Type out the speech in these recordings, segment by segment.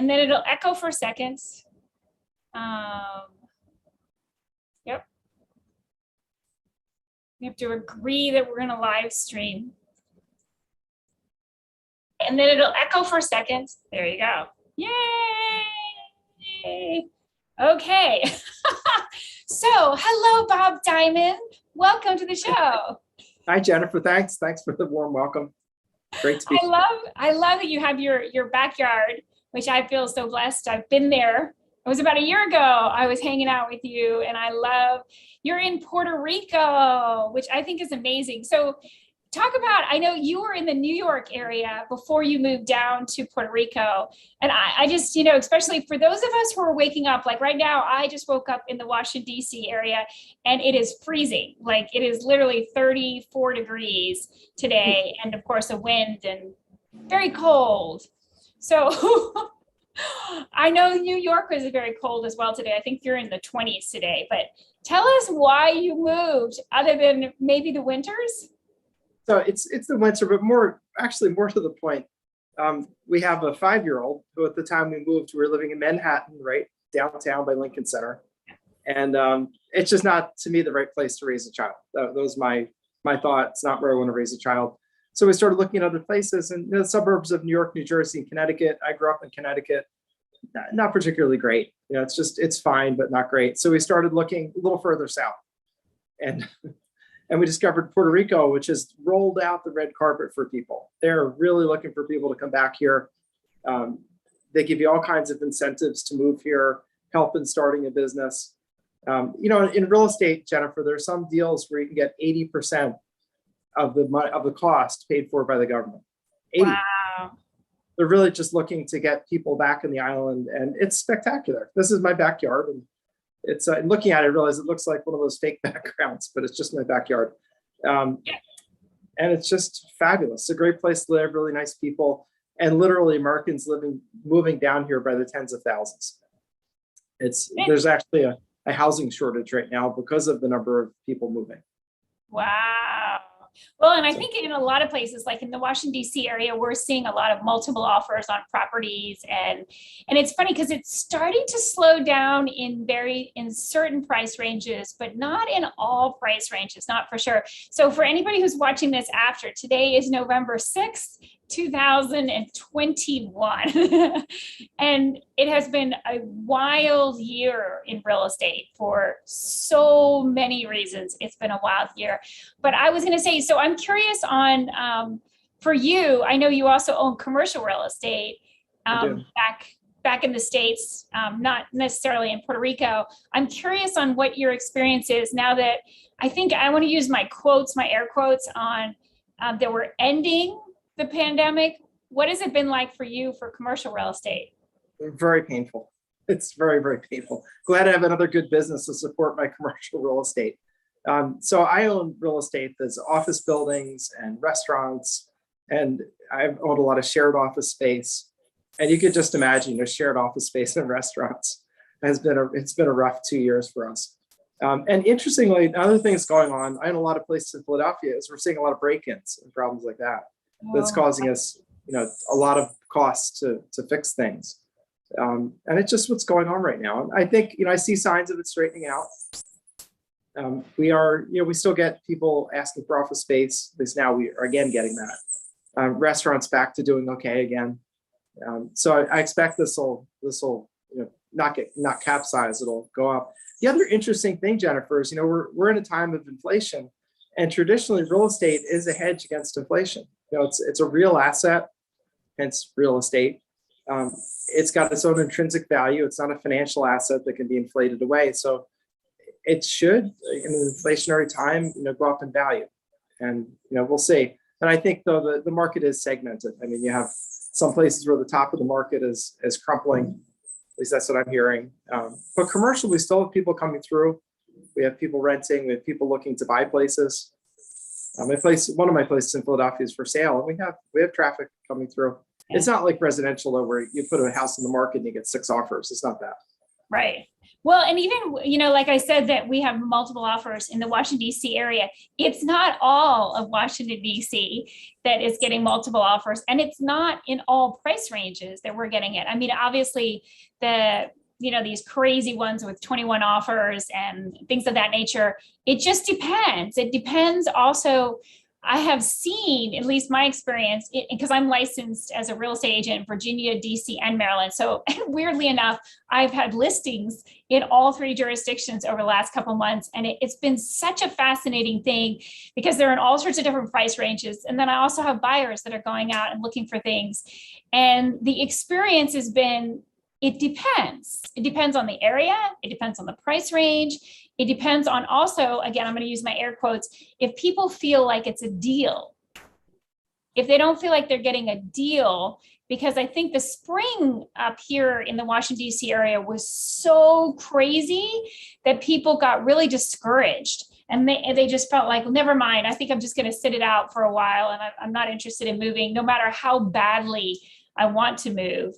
and then it'll echo for seconds. Yep. We have to agree that we're going to live stream. And then it'll echo for seconds. There you go. Yay! Okay. So, hello, Bob Diamond. Welcome to the show. Hi, Jennifer. Thanks for the warm welcome. Great to be here. I love that you have your backyard, which I feel so blessed. I've been there. It was about a year ago. I was hanging out with you, and I love you're in Puerto Rico, which I think is amazing. So talk about, I know you were in the New York area before you moved down to Puerto Rico. And I just, especially for those of us who are waking up, like right now, I just woke up in the Washington, D.C. area, and it is freezing. Like it is literally 34 degrees today. And of course, a wind and very cold. So I know New York was very cold as well today. I think you're in the 20s today, but tell us why you moved other than maybe the winters. So it's the winter, but more to the point. We have a 5-year-old who at the time we moved, we were living in Manhattan, right downtown by Lincoln Center. And it's just not, to me, the right place to raise a child. That was my thought. It's not where I want to raise a child. So we started looking at other places, and the suburbs of New York, New Jersey, and Connecticut. I grew up in Connecticut, not particularly great. It's fine, but not great. So we started looking a little further south, and we discovered Puerto Rico, which has rolled out the red carpet for people. They're really looking for people to come back here. They give you all kinds of incentives to move here, help in starting a business. In real estate, Jennifer, there's some deals where you can get 80% of the cost paid for by the government. 80. Wow. They're really just looking to get people back in the island, and it's spectacular. This is my backyard, and it's looking at it, I realize it looks like one of those fake backgrounds, but it's just my backyard. And it's just fabulous. It's a great place to live, really nice people, and literally Americans moving down here by the tens of thousands. There's actually a housing shortage right now because of the number of people moving. Wow. Well, and I think in a lot of places, like in the Washington, D.C. area, we're seeing a lot of multiple offers on properties. And it's funny because it's starting to slow down in certain price ranges, but not in all price ranges, not for sure. So for anybody who's watching this after, today is November 6th, 2021. And it has been a wild year in real estate for so many reasons. It's been a wild year. But I was going to say, so I'm curious on, for you, I know you also own commercial real estate back in the States, not necessarily in Puerto Rico. I'm curious on what your experience is now that I think I want to use my air quotes on that we're ending the pandemic. What has it been like for you for commercial real estate? Very painful. It's very, very painful. Glad I have another good business to support my commercial real estate. So I own real estate that's office buildings and restaurants, and I've owned a lot of shared office space. And you could just imagine a shared office space and restaurants it's been a rough 2 years for us. And interestingly, another thing that's going on, I own a lot of places in Philadelphia, is we're seeing a lot of break-ins and problems like that. That's causing us, a lot of costs to fix things. And it's just what's going on right now. And I think, I see signs of it straightening out. We still get people asking for office space. At least now we are again getting that. Restaurants back to doing okay again. So I expect this will not capsize. It'll go up. The other interesting thing, Jennifer, is we're in a time of inflation, and traditionally real estate is a hedge against inflation. It's a real asset, hence real estate. It's got its own intrinsic value. It's not a financial asset that can be inflated away. So it should, in an inflationary time, go up in value. And we'll see. And I think though the market is segmented. I mean, you have some places where the top of the market is crumpling. At least that's what I'm hearing. But commercial, we still have people coming through. We have people renting. We have people looking to buy places. One of my places in Philadelphia is for sale, and we have traffic coming through. It's not like residential though, where you put a house in the market and you get 6 offers. It's not that. Right. Well, and even, like I said, that we have multiple offers in the Washington, D.C. area. It's not all of Washington, D.C. that is getting multiple offers, and it's not in all price ranges that we're getting it. I mean, obviously, these crazy ones with 21 offers and things of that nature, it just depends. It depends also. I have seen, at least my experience, because I'm licensed as a real estate agent in Virginia, DC, and Maryland. So weirdly enough, I've had listings in all three jurisdictions over the last couple of months. And it's been such a fascinating thing because they're in all sorts of different price ranges. And then I also have buyers that are going out and looking for things. And the experience has been, it depends. It depends on the area. It depends on the price range. It depends on also, again, I'm going to use my air quotes, if people feel like it's a deal. If they don't feel like they're getting a deal, because I think the spring up here in the Washington, D.C. area was so crazy that people got really discouraged. And they just felt like, well, never mind, I think I'm just going to sit it out for a while. And I'm not interested in moving, no matter how badly I want to move.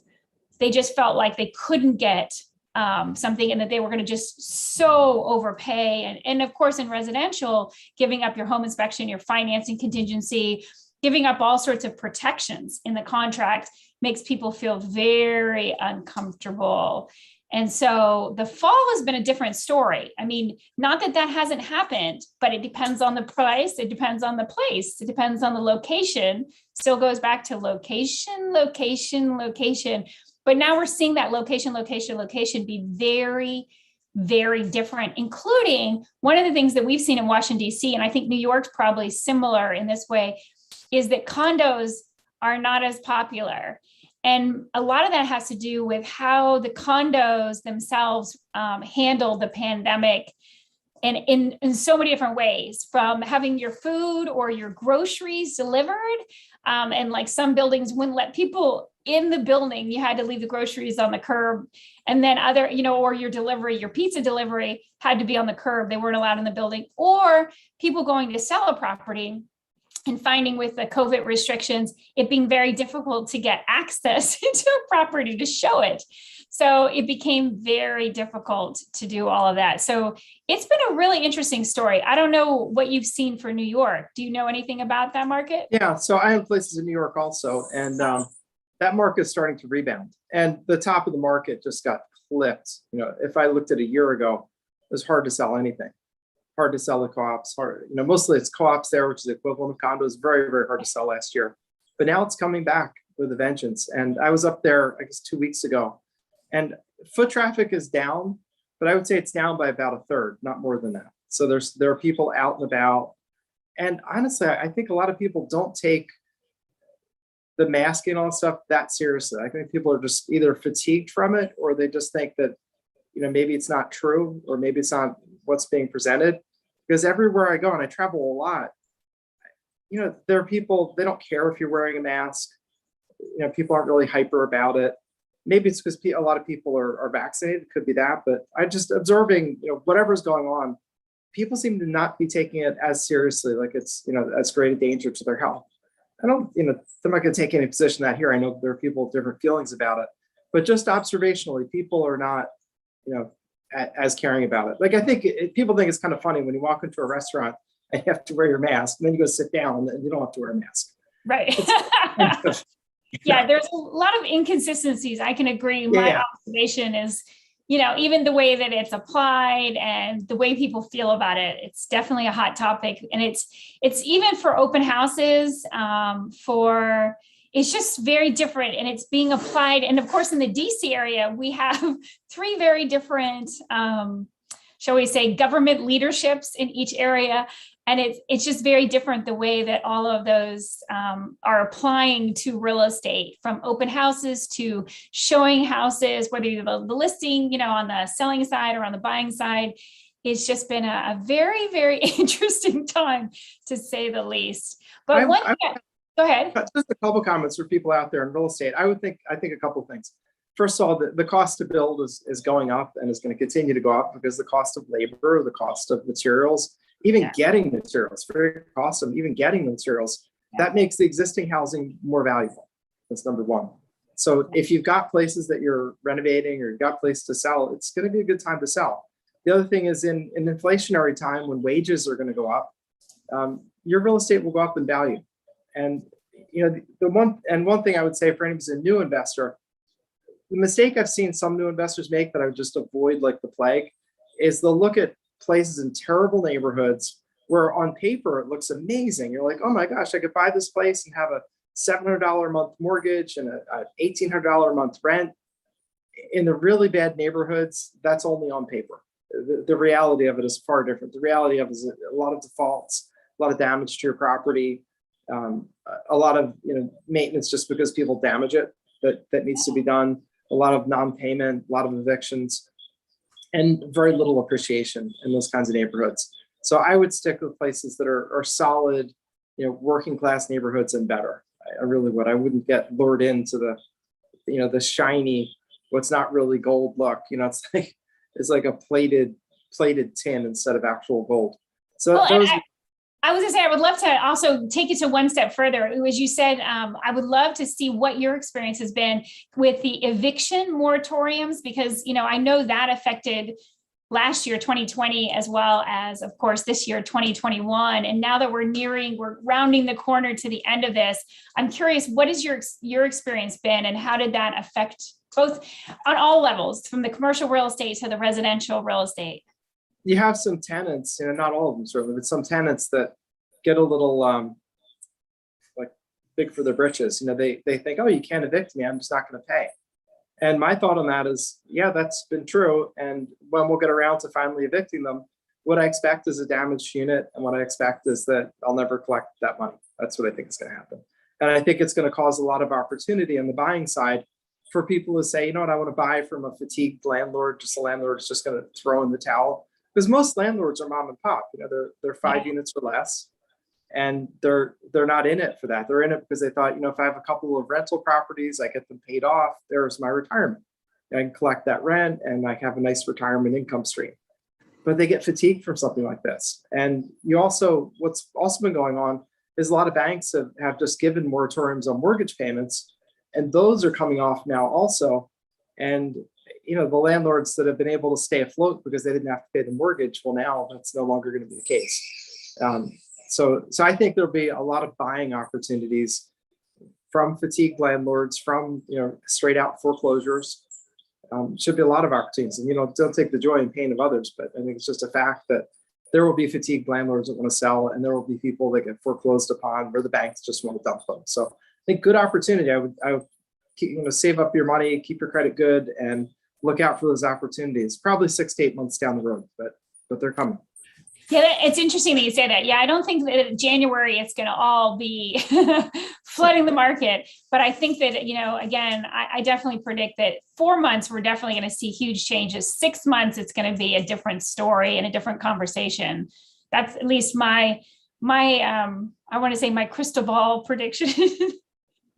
They just felt like they couldn't get something, and that they were going to just so overpay. And of course, in residential, giving up your home inspection, your financing contingency, giving up all sorts of protections in the contract makes people feel very uncomfortable. And so the fall has been a different story. I mean, not that that hasn't happened, but it depends on the price. It depends on the place. It depends on the location. Still goes back to location, location, location. But now we're seeing that location be very, very different, including one of the things that we've seen in Washington, D.C., and I think New York's probably similar in this way, is that condos are not as popular. And a lot of that has to do with how the condos themselves handled the pandemic, and in so many different ways, from having your food or your groceries delivered. And like some buildings wouldn't let people in the building. You had to leave the groceries on the curb. And then other, or your pizza delivery had to be on the curb. They weren't allowed in the building. Or people going to sell a property and finding with the COVID restrictions, it being very difficult to get access to a property to show it. So it became very difficult to do all of that. So it's been a really interesting story. I don't know what you've seen for New York. Do you know anything about that market? Yeah, so I have places in New York also, and that market is starting to rebound. And the top of the market just got clipped. If I looked at a year ago, it was hard to sell anything. Hard to sell the co-ops. Mostly it's co-ops there, which is the equivalent of condos. Very, very hard to sell last year. But now it's coming back with a vengeance. And I was up there, I guess, 2 weeks ago. And foot traffic is down, but I would say it's down by about a third, not more than that. So there are people out and about. And honestly, I think a lot of people don't take the masking on stuff that seriously. I think people are just either fatigued from it, or they just think that, maybe it's not true, or maybe it's not what's being presented. Because everywhere I go, and I travel a lot, there are people, they don't care if you're wearing a mask. People aren't really hyper about it. Maybe it's because a lot of people are vaccinated. It could be that, but I just observing, whatever's going on, people seem to not be taking it as seriously, like it's, as great a danger to their health. I don't, I'm not going to take any position that here. I know there are people with different feelings about it, but just observationally, people are not, as caring about it. Like, I think people think it's kind of funny when you walk into a restaurant and you have to wear your mask, and then you go sit down and you don't have to wear a mask. Right. Yeah, there's a lot of inconsistencies. I can agree. My observation is, even the way that it's applied and the way people feel about it, it's definitely a hot topic. And it's even for open houses, it's just very different, and it's being applied. And of course, in the DC area, we have three very different, shall we say, government leaderships in each area. And it's just very different the way that all of those are applying to real estate, from open houses to showing houses, whether you're the listing, on the selling side or on the buying side. It's just been a very, very interesting time, to say the least. But go ahead. Just a couple comments for people out there in real estate. I think a couple of things. First of all, the cost to build is going up, and is going to continue to go up because the cost of labor, the cost of materials, even getting materials, very cost of even getting the materials, that makes the existing housing more valuable. That's number one. So if you've got places that you're renovating or you've got places to sell, it's going to be a good time to sell. The other thing is in an inflationary time when wages are going to go up, your real estate will go up in value. And one thing I would say for anyone who's a new investor, the mistake I've seen some new investors make that I would just avoid like the plague is they'll look at places in terrible neighborhoods where on paper it looks amazing. You're like, oh my gosh, I could buy this place and have a $700 a month mortgage and a $1,800 a month rent. In the really bad neighborhoods, that's only on paper. The reality of it is far different. The reality of it is a lot of defaults, a lot of damage to your property, a lot of maintenance just because people damage it that needs to be done, a lot of non-payment, a lot of evictions, and very little appreciation in those kinds of neighborhoods. So I would stick with places that are solid, working class neighborhoods and better. I really would. I wouldn't get lured into the shiny, what's not really gold look. It's like a plated tin instead of actual gold. So well, those. I was gonna say, I would love to also take it to one step further. As you said, I would love to see what your experience has been with the eviction moratoriums, because, I know that affected last year, 2020, as well as, of course, this year, 2021. And now that we're rounding the corner to the end of this, I'm curious, what has your experience been and how did that affect both on all levels, from the commercial real estate to the residential real estate? You have some tenants, not all of them certainly, but some tenants that get a little like big for their britches. They think, oh, you can't evict me, I'm just not going to pay. And my thought on that is, yeah, that's been true. And when we'll get around to finally evicting them, what I expect is a damaged unit, and what I expect is that I'll never collect that money. That's what I think is going to happen. And I think it's going to cause a lot of opportunity on the buying side for people to say, I want to buy from a fatigued landlord, just a landlord is just going to throw in the towel. Because most landlords are mom and pop, they're 5 units or less, and they're not in it for that. They're in it because they thought, if I have a couple of rental properties, I get them paid off, there's my retirement. I can collect that rent and I have a nice retirement income stream. But they get fatigued from something like this. And what's also been going on is a lot of banks have just given moratoriums on mortgage payments, and those are coming off now also. And the landlords that have been able to stay afloat because they didn't have to pay the mortgage, well, now that's no longer going to be the case. So I think there'll be a lot of buying opportunities from fatigued landlords, from straight out foreclosures. Should be a lot of opportunities, and don't take the joy and pain of others, but I think it's just a fact that there will be fatigued landlords that want to sell, and there will be people that get foreclosed upon where the banks just want to dump them. So I think good opportunity. I would save up your money, keep your credit good, and look out for those opportunities. Probably 6 to 8 months down the road, but they're coming. Yeah, it's interesting that you say that. Yeah, I don't think that in January it's going to all be flooding the market, but I think that, again, I definitely predict that 4 months, we're definitely going to see huge changes. 6 months, it's going to be a different story and a different conversation. That's at least my I want to say my crystal ball prediction.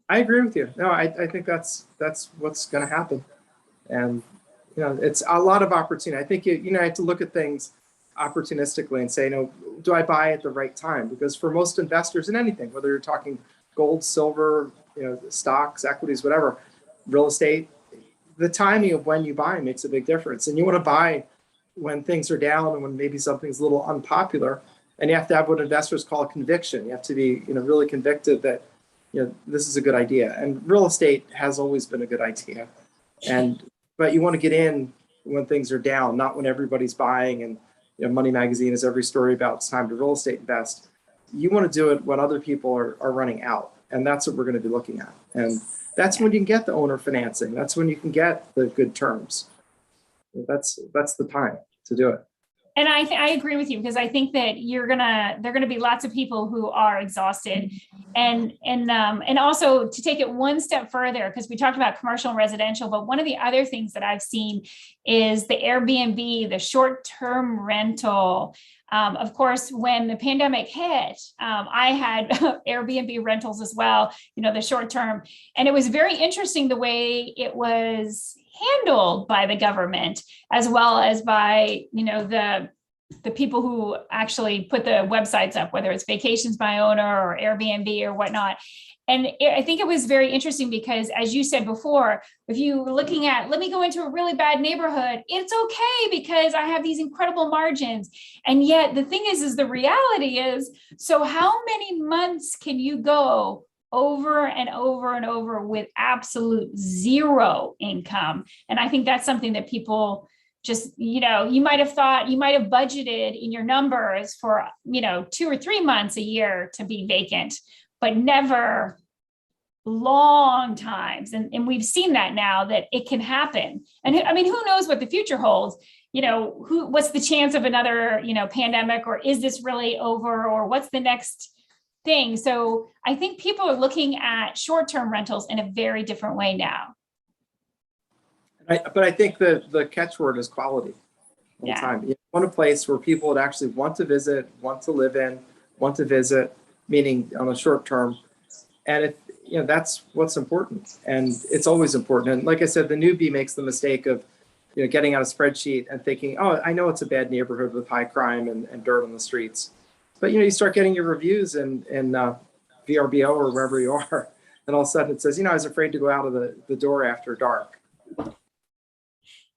I agree with you. No, I think that's what's going to happen. And, it's a lot of opportunity. I think you have to look at things opportunistically and say, do I buy at the right time? Because for most investors in anything, whether you're talking gold, silver, stocks, equities, whatever, real estate, the timing of when you buy makes a big difference. And you want to buy when things are down and when maybe something's a little unpopular. And you have to have what investors call conviction. You have to be, really convicted that, this is a good idea. And real estate has always been a good idea. But you want to get in when things are down, not when everybody's buying. And Money Magazine has every story about it's time to real estate invest. You want to do it when other people are running out. And that's what we're going to be looking at. And that's when you can get the owner financing. That's when you can get the good terms. That's the time to do it. And I agree with you, because I think that there are going to be lots of people who are exhausted, and also to take it one step further, because we talked about commercial and residential, but one of the other things that I've seen is the Airbnb, the short-term rental. Of course, when the pandemic hit, I had Airbnb rentals as well, the short term, and it was very interesting the way it was handled by the government, as well as by, the people who actually put the websites up, whether it's Vacations by Owner or Airbnb or whatnot. I think it was very interesting because, as you said before, if you were looking at, let me go into a really bad neighborhood, it's okay because I have these incredible margins. And yet the thing is the reality is, so how many months can you go over and over and over with absolute zero income? And I think that's something that people just, you might have budgeted in your numbers for, 2 or 3 months a year to be vacant, but never long times. And we've seen that now that it can happen. And I mean, who knows what the future holds? What's the chance of another, pandemic, or is this really over, or what's the next thing? So I think people are looking at short-term rentals in a very different way now. But I think the catchword is quality all the time. You want a place where people would actually want to visit, want to live in, want to visit, meaning on a short term. And if that's what's important, and it's always important. And like I said, the newbie makes the mistake of getting out a spreadsheet and thinking, oh, I know it's a bad neighborhood with high crime and dirt on the streets. But you start getting your reviews in VRBO or wherever you are, and all of a sudden it says, I was afraid to go out of the door after dark.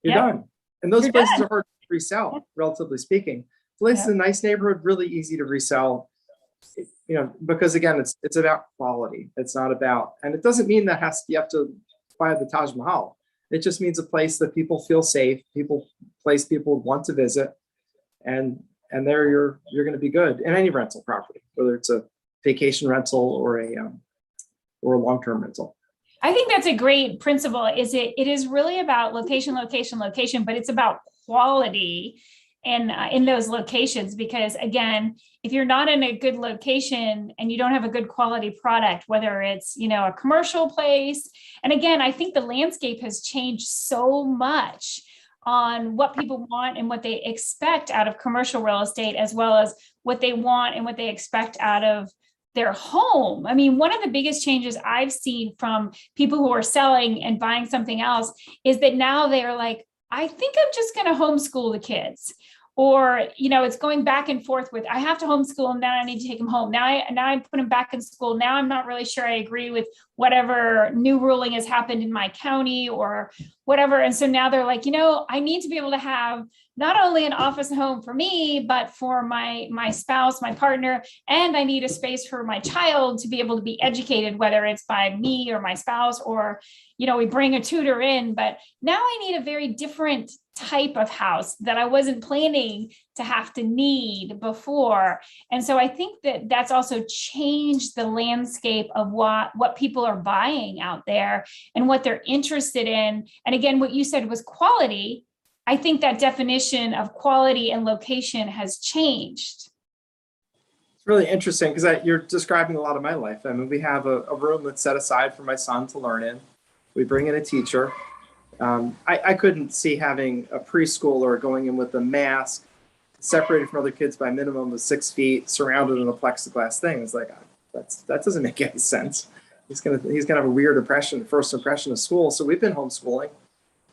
You're done. And those places are hard to resell, relatively speaking. Place in a nice neighborhood, really easy to resell. Because again, it's about quality. It's not about, and it doesn't mean that you have to buy the Taj Mahal. It just means a place that people feel safe, place people want to visit, and there you're going to be good in any rental property, whether it's a vacation rental or a long-term rental. I think that's a great principle. It is really about location, but it's about quality in those locations, because again, if you're not in a good location and you don't have a good quality product, whether it's a commercial place, and again, I think the landscape has changed so much on what people want and what they expect out of commercial real estate, as well as what they want and what they expect out of their home. I mean, one of the biggest changes I've seen from people who are selling and buying something else is that now they are like, I think I'm just going to homeschool the kids. Or, it's going back and forth with, I have to homeschool them, now I need to take them home. Now I put them back in school. Now I'm not really sure I agree with whatever new ruling has happened in my county or whatever. And so now they're like, I need to be able to have not only an office and home for me, but for my spouse, my partner, and I need a space for my child to be able to be educated, whether it's by me or my spouse, or, we bring a tutor in. But now I need a very different type of house that I wasn't planning to have to need before. And so I think that that's also changed the landscape of what people are buying out there and what they're interested in. And again, what you said was quality. I think that definition of quality and location has changed. It's really interesting because you're describing a lot of my life. I mean, we have a room that's set aside for my son to learn in. We bring in a teacher. I couldn't see having a preschooler going in with a mask, separated from other kids by a minimum of 6 feet, surrounded in a plexiglass thing. It's like, that doesn't make any sense. He's gonna have a weird first impression of school. So we've been homeschooling,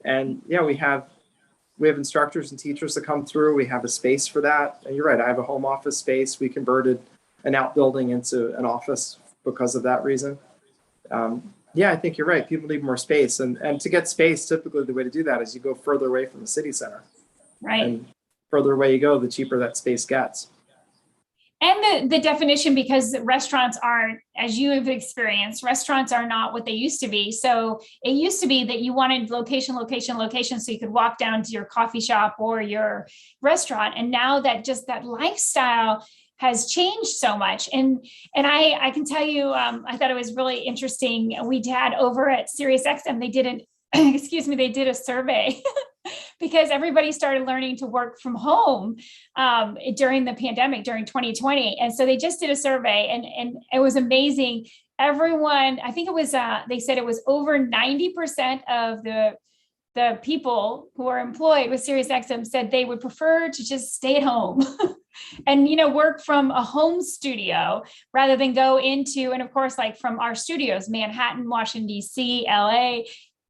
and we have instructors and teachers that come through. We have a space for that. And you're right, I have a home office space. We converted an outbuilding into an office because of that reason. I think you're right. People need more space, and to get space, typically the way to do that is you go further away from the city center. Right. And further away you go, the cheaper that space gets. And the definition, because restaurants aren't, as you have experienced, restaurants are not what they used to be. So it used to be that you wanted location, so you could walk down to your coffee shop or your restaurant. And now that lifestyle has changed so much. And I can tell you, I thought it was really interesting. We had over at SiriusXM, they did a survey because everybody started learning to work from home during the pandemic, during 2020. And so they just did a survey, and it was amazing. Everyone, I think it was, they said it was over 90% of the people who are employed with SiriusXM said they would prefer to just stay at home and, work from a home studio rather than go into, and of course, like from our studios, Manhattan, Washington, DC, LA,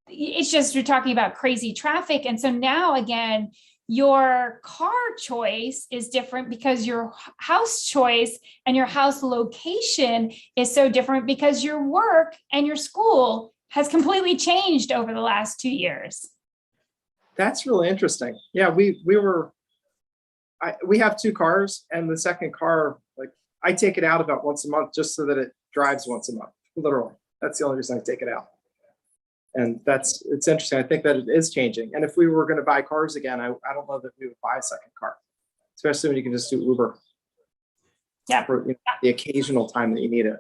it's just, you're talking about crazy traffic. And so now again, your car choice is different because your house choice and your house location is so different because your work and your school has completely changed over the last 2 years. That's really interesting. Yeah, we have 2 cars, and the second car, like, I take it out about once a month just so that it drives once a month, literally. That's the only reason I take it out. And it's interesting. I think that it is changing. And if we were going to buy cars again, I don't know that we would buy a second car, especially when you can just do Uber. Yeah. For the occasional time that you need it.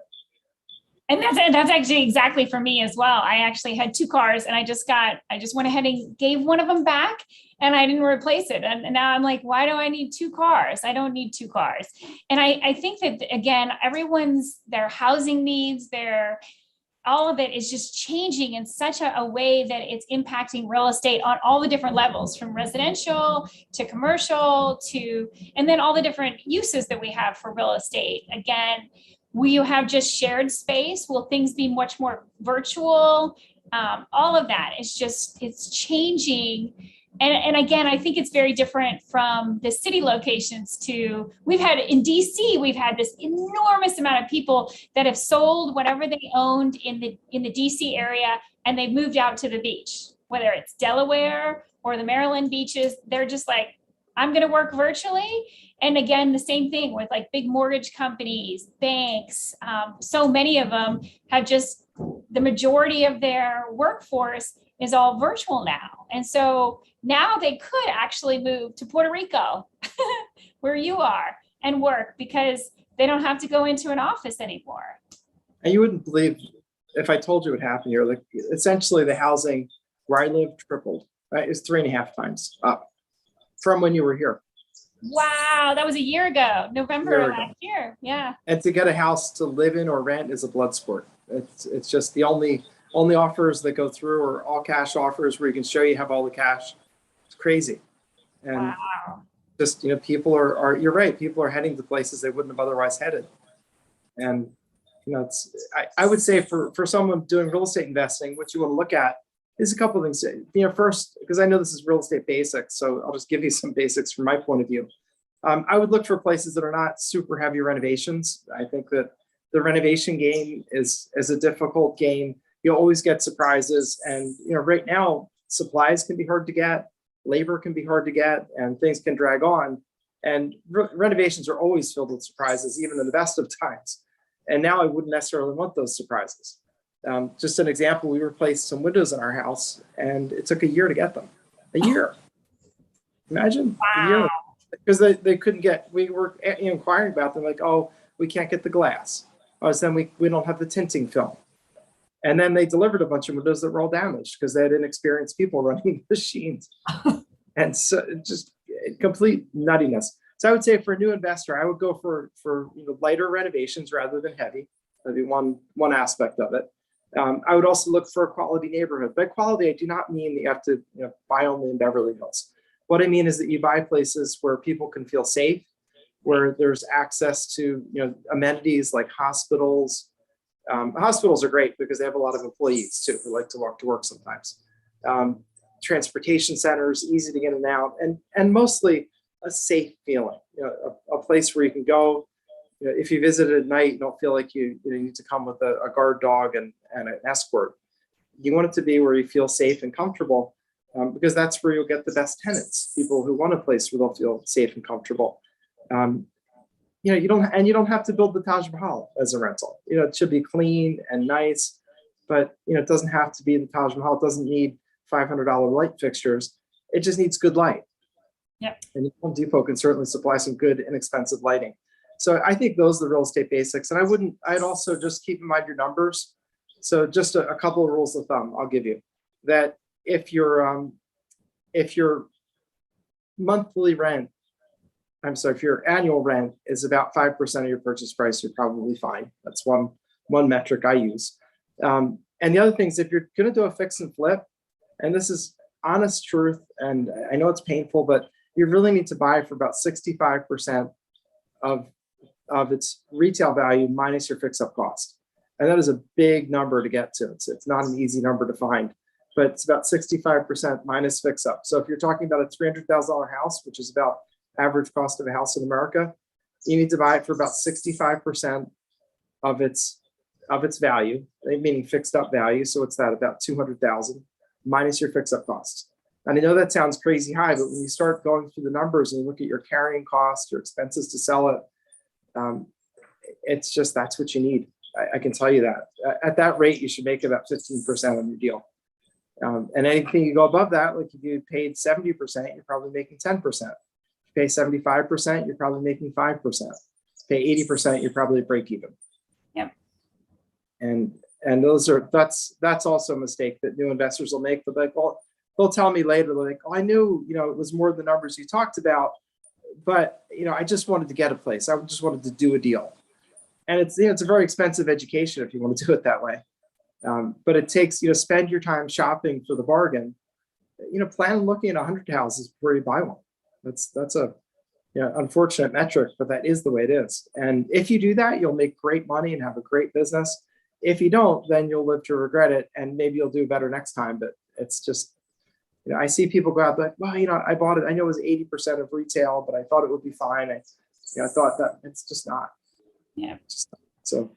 And that's actually exactly for me as well. I actually had 2 cars, and I just went ahead and gave one of them back, and I didn't replace it. And now I'm like, why do I need 2 cars? I don't need 2 cars. And I think that, again, their housing needs, all of it is just changing in such a way that it's impacting real estate on all the different levels, from residential to commercial and then all the different uses that we have for real estate. Again, will you have just shared space? Will things be much more virtual? All of that is it's changing. And again, I think it's very different from the city locations in DC, we've had this enormous amount of people that have sold whatever they owned in the DC area, and they've moved out to the beach, whether it's Delaware or the Maryland beaches. They're just like, I'm going to work virtually. And again, the same thing with like big mortgage companies, banks. So many of them have the majority of their workforce is all virtual now. And so now they could actually move to Puerto Rico, where you are, and work because they don't have to go into an office anymore. And you wouldn't believe if I told you what happened here. Like, essentially, the housing where I live tripled. Right? It's 3.5 times up from when you were here. Wow, that was a year ago, November of last year. Yeah. And to get a house to live in or rent is a blood sport. It's just the only offers that go through are all cash offers where you can show you have all the cash. It's crazy. And wow. Just, people are you're right. People are heading to places they wouldn't have otherwise headed. And, I would say for someone doing real estate investing, what you want to look at is a couple of things. First, because I know this is real estate basics, so I'll just give you some basics from my point of view. I would look for places that are not super heavy renovations. I think that the renovation game is a difficult game. You'll always get surprises. And, right now, supplies can be hard to get, labor can be hard to get, and things can drag on. And renovations are always filled with surprises, even in the best of times. And now I wouldn't necessarily want those surprises. Just an example, we replaced some windows in our house, and it took a year to get them. A year. Imagine. Wow. A year. Because they couldn't we were inquiring about them, like, oh, we can't get the glass. Oh, so then we don't have the tinting film. And then they delivered a bunch of windows that were all damaged because they had inexperienced people running machines. And so just complete nuttiness. So I would say for a new investor, I would go for lighter renovations rather than heavy. That'd be one aspect of it. I would also look for a quality neighborhood. By quality, I do not mean that you have to buy only in Beverly Hills. What I mean is that you buy places where people can feel safe, where there's access to amenities like hospitals. Hospitals are great because they have a lot of employees too who like to walk to work sometimes. Transportation centers, easy to get in and out, and mostly a safe feeling. A place where you can go. If you visit at night, you don't feel like you need to come with a guard dog and an escort. You want it to be where you feel safe and comfortable, because that's where you'll get the best tenants, people who want a place where they'll feel safe and comfortable. You don't have to build the Taj Mahal as a rental. It should be clean and nice, but it doesn't have to be the Taj Mahal. It doesn't need $500 light fixtures. It just needs good light. Yep. And Home Depot can certainly supply some good, inexpensive lighting. So I think those are the real estate basics. And I'd also just keep in mind your numbers. So just a couple of rules of thumb I'll give you. That if your if your annual rent is about 5% of your purchase price, you're probably fine. That's one metric I use. And the other thing is, if you're going to do a fix and flip, and this is honest truth, and I know it's painful, but you really need to buy for about 65% of its retail value minus your fix-up cost. And that is a big number to get to. It's not an easy number to find. but it's about 65% minus fix up. So if you're talking about a $300,000 house, which is about average cost of a house in America, you need to buy it for about 65% of its value, meaning fixed up value. So it's that about 200,000 minus your fix up costs. And I know that sounds crazy high, but when you start going through the numbers and you look at your carrying costs, your expenses to sell it, it's just, that's what you need. I can tell you that. At that rate, you should make about 15% on your deal. And anything you go above that, like if you paid 70%, you're probably making 10%. If you pay 75%, you're probably making 5%. If you pay 80%, you're probably break even. Yep. And that's also a mistake that new investors will make. They'll be like, well, they'll tell me later, they're like, oh, I knew, it was more than the numbers you talked about, but, I just wanted to get a place. I just wanted to do a deal. And it's, it's a very expensive education if you want to do it that way. But it takes, spend your time shopping for the bargain, plan on looking at 100 houses before you buy one. That's a unfortunate metric, but that is the way it is. And if you do that, you'll make great money and have a great business. If you don't, then you'll live to regret it. And maybe you'll do better next time. But it's just, I see people go out like, well, I bought it. I know it was 80% of retail, but I thought it would be fine. I thought that it's just not. Yeah. So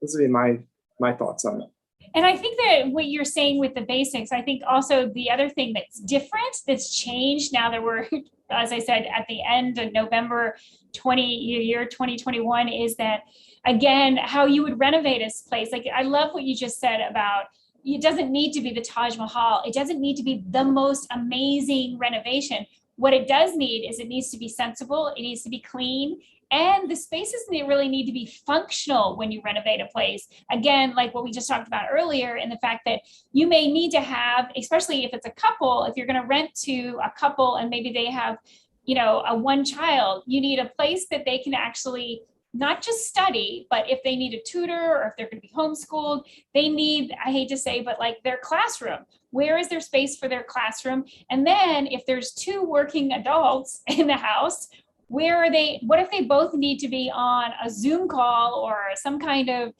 those would be my thoughts on it. And I think that what you're saying with the basics, I think also the other thing that's different, that's changed now that we're, as I said, at the end of November 2021, is that, again, how you would renovate a place. Like, I love what you just said about, it doesn't need to be the Taj Mahal. It doesn't need to be the most amazing renovation. What it does need is, it needs to be sensible. It needs to be clean. And the spaces really need to be functional when you renovate a place. Again, like what we just talked about earlier, and the fact that you may need to have, especially if it's a couple, if you're going to rent to a couple and maybe they have, a one child, you need a place that they can actually not just study, but if they need a tutor or if they're going to be homeschooled, they need, I hate to say, but like their classroom. Where is their space for their classroom? And then if there's two working adults in the house, where are they? What if they both need to be on a Zoom call or some kind of,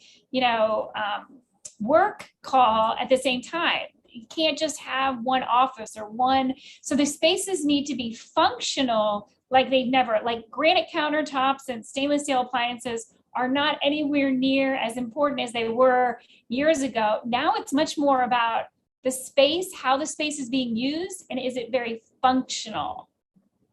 work call at the same time? You can't just have one office or one. So the spaces need to be functional, like they've never, like granite countertops and stainless steel appliances are not anywhere near as important as they were years ago. Now it's much more about the space, how the space is being used, and is it very functional?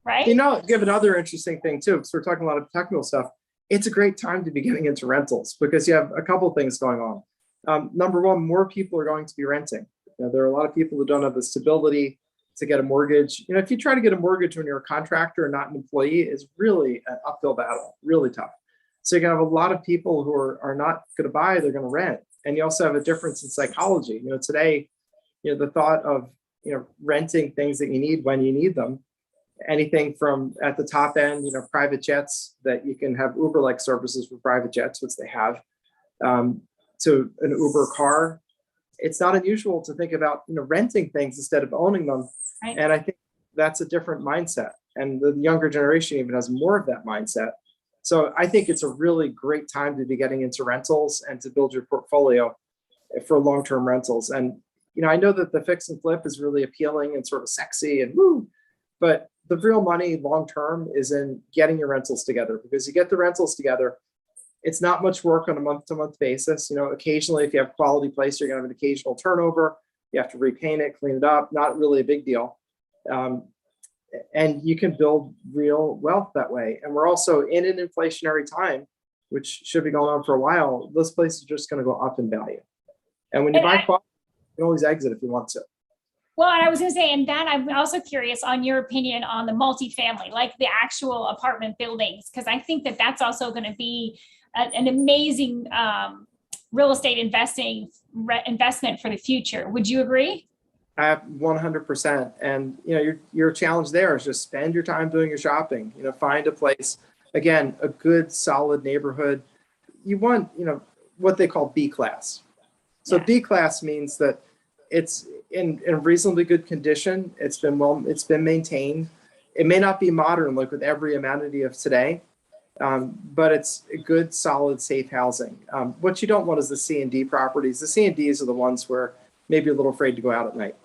Right. Give another interesting thing too, because we're talking a lot of technical stuff. It's a great time to be getting into rentals because you have a couple of things going on. Number one, more people are going to be renting. There are a lot of people who don't have the stability to get a mortgage. If you try to get a mortgage when you're a contractor and not an employee, is really an uphill battle, really tough. So you're going to have a lot of people who are not going to buy, they're going to rent. And you also have a difference in psychology. Today, the thought of, renting things that you need when you need them, anything from at the top end, private jets that you can have Uber-like services for private jets, which they have, to an Uber car. It's not unusual to think about, renting things instead of owning them. Right. And I think that's a different mindset. And the younger generation even has more of that mindset. So I think it's a really great time to be getting into rentals and to build your portfolio for long-term rentals. And, I know that the fix and flip is really appealing and sort of sexy and woo, but the real money long-term is in getting your rentals together, because you get the rentals together, it's not much work on a month-to-month basis. Occasionally, if you have quality place, you're going to have an occasional turnover. You have to repaint it, clean it up. Not really a big deal. And you can build real wealth that way. And we're also in an inflationary time, which should be going on for a while. Those places are just going to go up in value. And when you buy quality, you can always exit if you want to. Well, and I was going to say, and that I'm also curious on your opinion on the multifamily, like the actual apartment buildings, because I think that that's also going to be an amazing real estate investment for the future. Would you agree? I have 100%. And your challenge there is just spend your time doing your shopping. Find a place, again, a good solid neighborhood. You want what they call B class. So yeah. B class means that it's in reasonably good condition. It's been maintained. It may not be modern, like with every amenity of today, but it's a good, solid, safe housing. What you don't want is the C and D properties. The C and Ds are the ones where maybe a little afraid to go out at night.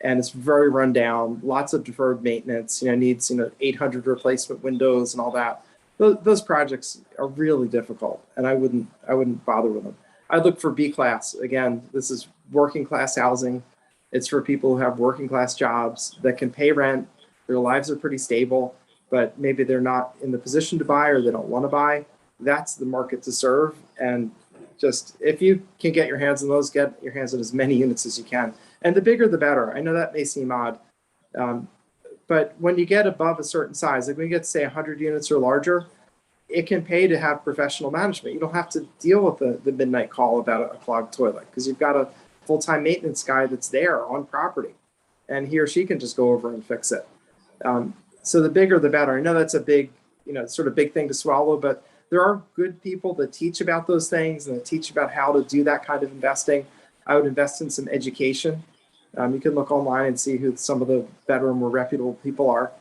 And it's very run down, lots of deferred maintenance, needs, 800 replacement windows and all that. Those projects are really difficult, and I wouldn't bother with them. I'd look for B class. Again, this is working class housing. It's for people who have working class jobs that can pay rent. Their lives are pretty stable, but maybe they're not in the position to buy or they don't want to buy. That's the market to serve. And just if you can get your hands on those, get your hands on as many units as you can. And the bigger, the better. I know that may seem odd, but when you get above a certain size, like when you get, say, 100 units or larger, it can pay to have professional management. You don't have to deal with the midnight call about a clogged toilet because you've got a full-time maintenance guy that's there on property, and he or she can just go over and fix it. So the bigger, the better. I know that's a big, sort of big thing to swallow, but there are good people that teach about those things and that teach about how to do that kind of investing. I would invest in some education. You can look online and see who some of the better and more reputable people are.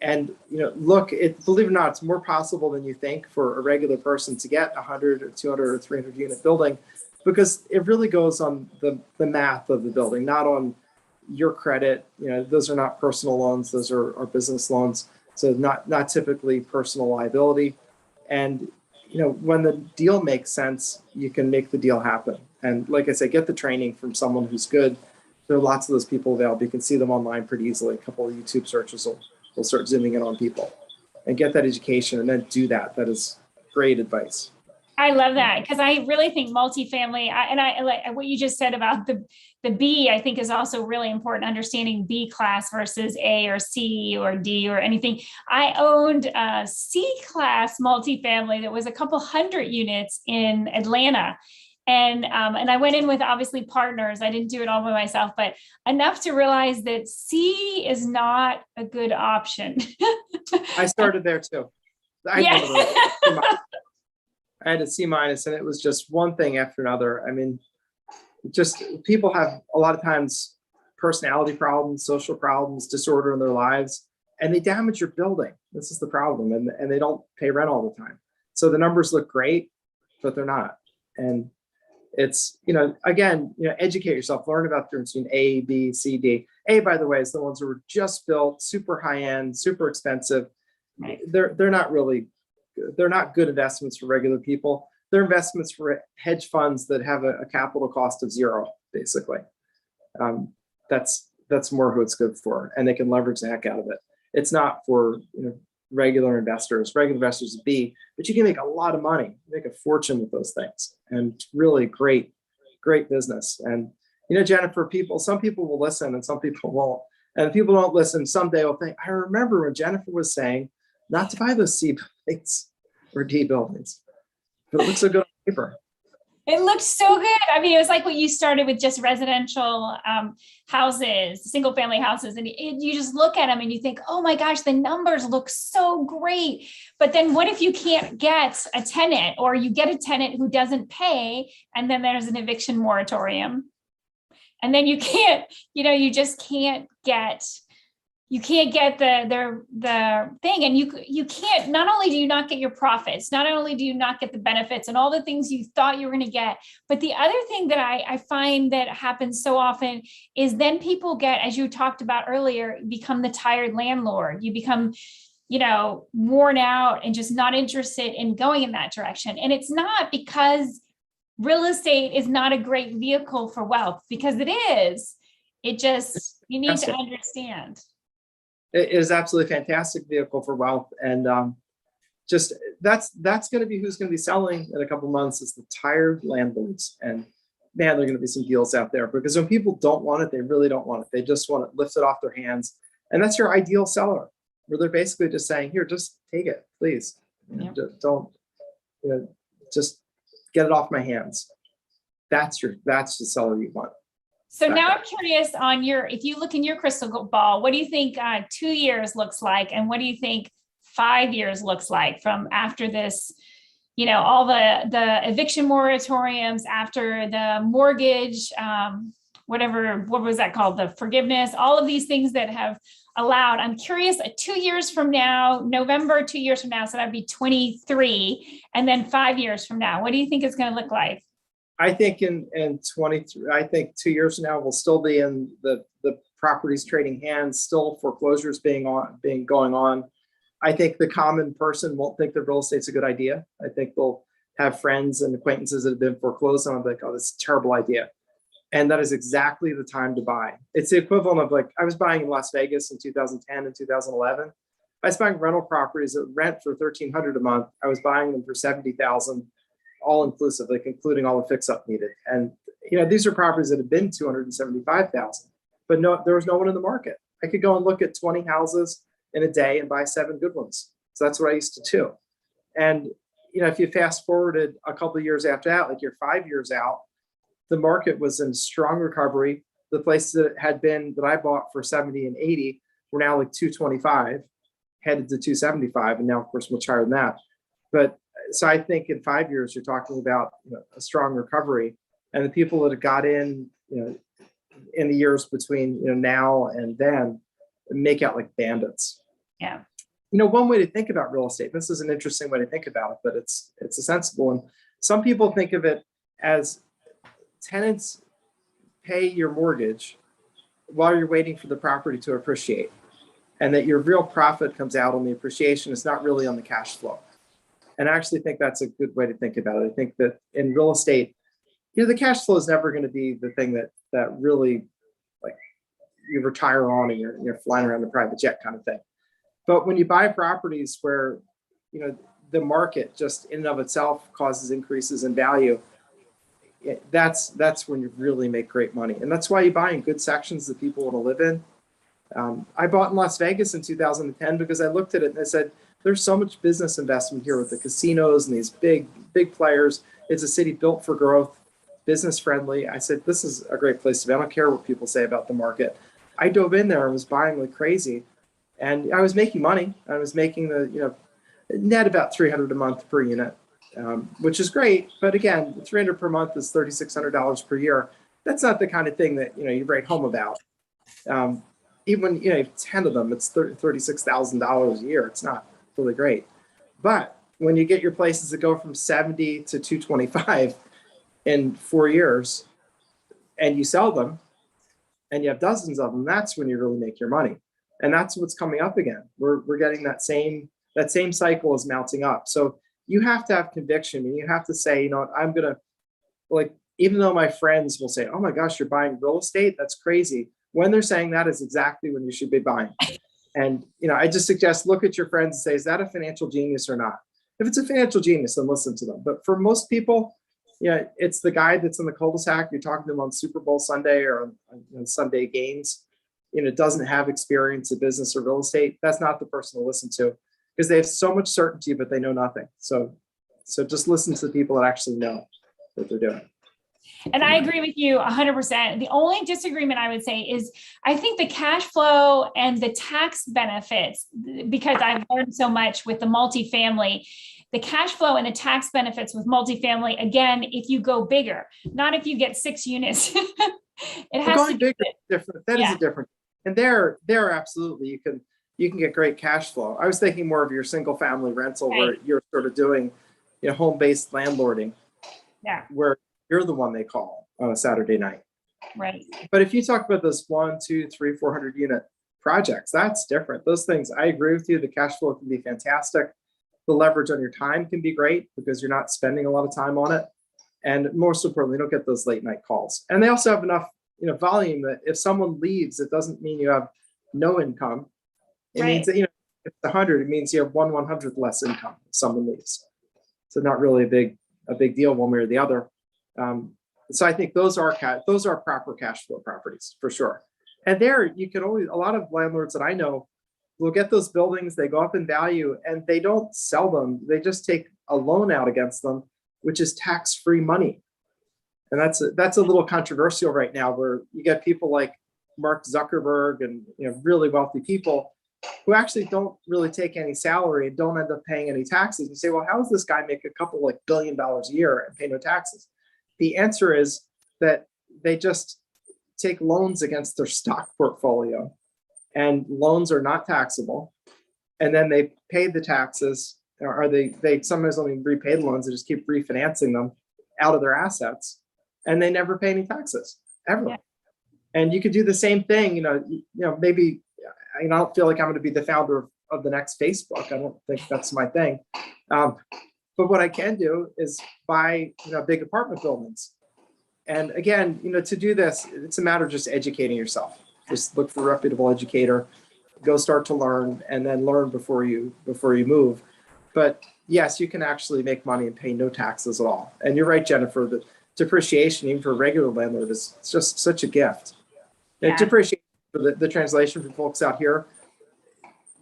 And look, believe it or not, it's more possible than you think for a regular person to get 100 or 200 or 300 unit building, because it really goes on the math of the building, not on your credit. Those are not personal loans; those are business loans. So not typically personal liability. And when the deal makes sense, you can make the deal happen. And like I said, get the training from someone who's good. There are lots of those people available. You can see them online pretty easily. A couple of YouTube searches will start zooming in on people, and get that education and then do that. That is great advice. I love that, because I really think multifamily, I like what you just said about the B, I think is also really important, understanding B class versus A or C or D or anything. I owned a C class multifamily that was a couple hundred units in Atlanta. And I went in with obviously partners. I didn't do it all by myself, but enough to realize that C is not a good option. I started there too. I had a C minus, and it was just one thing after another. I mean, just people have a lot of times personality problems, social problems, disorder in their lives, and they damage your building. This is the problem, and they don't pay rent all the time. So the numbers look great, but they're not. And it's, again, educate yourself, learn about the difference between A, B, C, D. A, by the way, is the ones that were just built, super high end, super expensive. Right. They're not really, they're not good investments for regular people. They're investments for hedge funds that have a capital cost of zero, basically. That's more who it's good for, and they can leverage the heck out of it. It's not for regular investors. Regular investors would be, but you can make a lot of money, make a fortune with those things, and really great business. And Jennifer, some people will listen and some people won't. And if people don't listen, someday they'll think, I remember when Jennifer was saying not to buy those C buildings or D buildings, but it looks so good on paper. It looked so good. I mean, it was like what you started with, just residential houses, single family houses. And you just look at them and you think, oh my gosh, the numbers look so great. But then what if you can't get a tenant, or you get a tenant who doesn't pay, and then there's an eviction moratorium? And then you can't, you just can't get, the thing. And you can't, not only do you not get your profits, not only do you not get the benefits and all the things you thought you were going to get, but the other thing that I find that happens so often is then people get, as you talked about earlier, become the tired landlord. You become, worn out and just not interested in going in that direction. And it's not because real estate is not a great vehicle for wealth, because it is. It just, you need to understand. It is absolutely a fantastic vehicle for wealth. And just that's going to be who's going to be selling in a couple of months, is the tired landlords. And man, there are going to be some deals out there, because when people don't want it, they really don't want it. They just want it lifted off their hands. And that's your ideal seller, where they're basically just saying, here, just take it, please. Don't, just get it off my hands. That's the seller you want. So now I'm curious on if you look in your crystal ball, what do you think 2 years looks like? And what do you think 5 years looks like from after this, all the eviction moratoriums, after the mortgage, what was that called? The forgiveness, all of these things that have allowed. I'm curious, 2 years from now, November, 2 years from now, so that'd be 23. And then 5 years from now, what do you think it's going to look like? I think in 23, I think 2 years from now, we'll still be in the properties trading hands, still foreclosures being going on. I think the common person won't think that real estate's a good idea. I think they'll have friends and acquaintances that have been foreclosed on, like, oh, this is a terrible idea. And that is exactly the time to buy. It's the equivalent of, like, I was buying in Las Vegas in 2010 and 2011. I was buying rental properties that rent for $1,300 a month. I was buying them for $70,000, all inclusive, like including all the fix up needed. And these are properties that have been $275,000, but no, there was no one in the market. I could go and look at 20 houses in a day and buy 7 good ones. So that's what I used to do. And if you fast forwarded a couple of years after that, like you're 5 years out, the market was in strong recovery. The places that had been that I bought for 70 and 80 were now like 225, headed to 275, and now of course much higher than that. But so I think in 5 years you're talking about a strong recovery, and the people that have got in in the years between now and then make out like bandits. Yeah. One way to think about real estate, this is an interesting way to think about it, but it's a sensible one. Some people think of it as tenants pay your mortgage while you're waiting for the property to appreciate, and that your real profit comes out on the appreciation. It's not really on the cash flow. And I actually think that's a good way to think about it. I think that in real estate, the cash flow is never going to be the thing that really, like, you retire on and you're flying around the private jet kind of thing. But when you buy properties where the market just in and of itself causes increases in value, that's when you really make great money. And that's why you buy in good sections that people want to live in. I bought in Las Vegas in 2010 because I looked at it and I said, there's so much business investment here with the casinos and these big players. It's a city built for growth, business friendly. I said, this is a great place to be. I don't care what people say about the market. I dove in there and was buying like crazy, and I was making money. I was making the net about $300 a month per unit, which is great. But again, $300 per month is $3,600 per year. That's not the kind of thing that you write home about. Even when you have 10 of them, it's $36,000 a year. It's not really great. But when you get your places that go from 70 to 225 in 4 years, and you sell them, and you have dozens of them, that's when you really make your money. And that's what's coming up again. We're getting that same cycle is mounting up. So you have to have conviction, and you have to say, I'm gonna, like, even though my friends will say, oh my gosh, you're buying real estate, that's crazy. When they're saying that is exactly when you should be buying. And I just suggest, look at your friends and say, is that a financial genius or not? If it's a financial genius, then listen to them. But for most people, it's the guy that's in the cul-de-sac. You're talking to them on Super Bowl Sunday or on Sunday games. Doesn't have experience in business or real estate. That's not the person to listen to, because they have so much certainty, but they know nothing. So just listen to the people that actually know what they're doing. And I agree with you 100%. The only disagreement I would say is I think the cash flow and the tax benefits, because I've learned so much with the multifamily, the cash flow and the tax benefits with multifamily, again, if you go bigger, not if you get 6 units. It has to be bigger, different. That is a different. And there absolutely you can get great cash flow. I was thinking more of your single family rental, right, where you're sort of doing home-based landlording. Yeah. Where you're the one they call on a Saturday night. Right. But if you talk about those 1, 2, 3, 400 unit projects, that's different. Those things, I agree with you. The cash flow can be fantastic. The leverage on your time can be great because you're not spending a lot of time on it. And most importantly, you don't get those late night calls. And they also have enough, volume that if someone leaves, it doesn't mean you have no income. It means that, if it's 100, it means you have 1/100th less income if someone leaves. So not really a big deal one way or the other. So I think those are proper cash flow properties for sure. And there you can always, a lot of landlords that I know will get those buildings, they go up in value and they don't sell them. They just take a loan out against them, which is tax-free money. And that's a little controversial right now, where you get people like Mark Zuckerberg and really wealthy people who actually don't really take any salary and don't end up paying any taxes. You say, well, how does this guy make a couple $1 billion a year and pay no taxes? The answer is that they just take loans against their stock portfolio, and loans are not taxable. And then they pay the taxes, or they sometimes only repay the loans. They just keep refinancing them out of their assets. and they never pay any taxes ever. Yeah. And you could do the same thing, maybe, I don't feel like I'm going to be the founder of the next Facebook. I don't think that's my thing. But what I can do is buy, big apartment buildings. And again, to do this, it's a matter of just educating yourself. Just look for a reputable educator, go start to learn, and then learn before you move. But yes, you can actually make money and pay no taxes at all. And you're right, Jennifer, the depreciation, even for a regular landlord, is just such a gift. Yeah. Depreciation, for the translation for folks out here,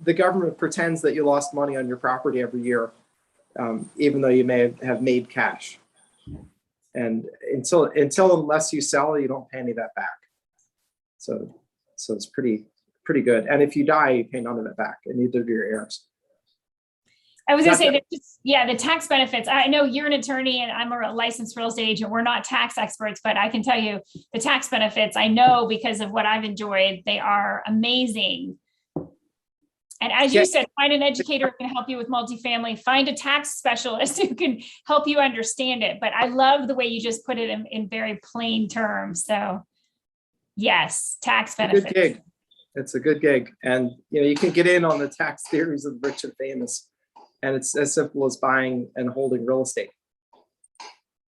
the government pretends that you lost money on your property every year, even though you may have made cash. And unless you sell, you don't pay any of that back. So it's pretty good. And if you die, you pay none of it back, and neither do your heirs. I was going to say the tax benefits. I know you're an attorney and I'm a licensed real estate agent. We're not tax experts, but I can tell you the tax benefits, I know because of what I've enjoyed, they are amazing. And as you said, find an educator who can help you with multifamily, find a tax specialist who can help you understand it. But I love the way you just put it in very plain terms. So yes, tax benefits. Good gig. It's a good gig. And you can get in on the tax theories of the rich and famous. And it's as simple as buying and holding real estate,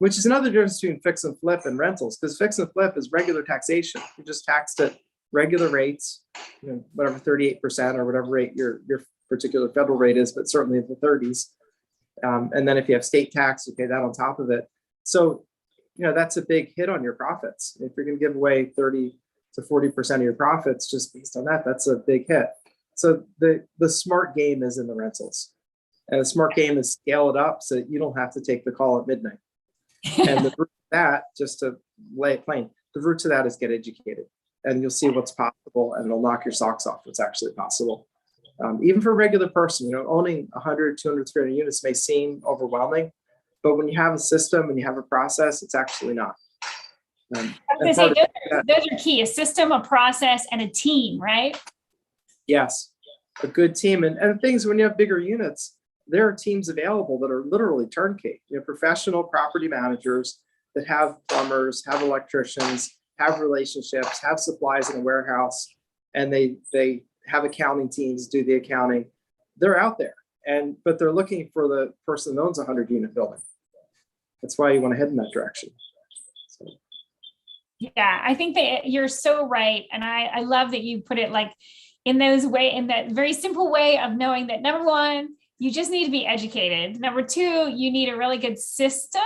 which is another difference between fix and flip and rentals, because fix and flip is regular taxation. You just taxed at regular rates, whatever 38% or whatever rate your particular federal rate is, but certainly in the 30s. And then if you have state tax, you pay that on top of it. So, that's a big hit on your profits. If you're going to give away 30 to 40% of your profits just based on that, that's a big hit. So the smart game is in the rentals. And the smart game is scale it up so that you don't have to take the call at midnight. And the root of that, just to lay it plain, the root to that is get educated. And you'll see what's possible, and it'll knock your socks off what's actually possible. Even for a regular person, owning 100, 200, 300 units may seem overwhelming, but when you have a system and you have a process, it's actually not. I was going to say, those are key, a system, a process, and a team, right? Yes, a good team. And things, when you have bigger units, there are teams available that are literally turnkey, professional property managers that have plumbers, have electricians, have relationships, have supplies in a warehouse, and they have accounting teams do the accounting. They're out there, but they're looking for the person that owns a 100-unit building. That's why you want to head in that direction. So. Yeah, I think that you're so right. And I love that you put it like in that very simple way of knowing that, number one, you just need to be educated. Number two, you need a really good system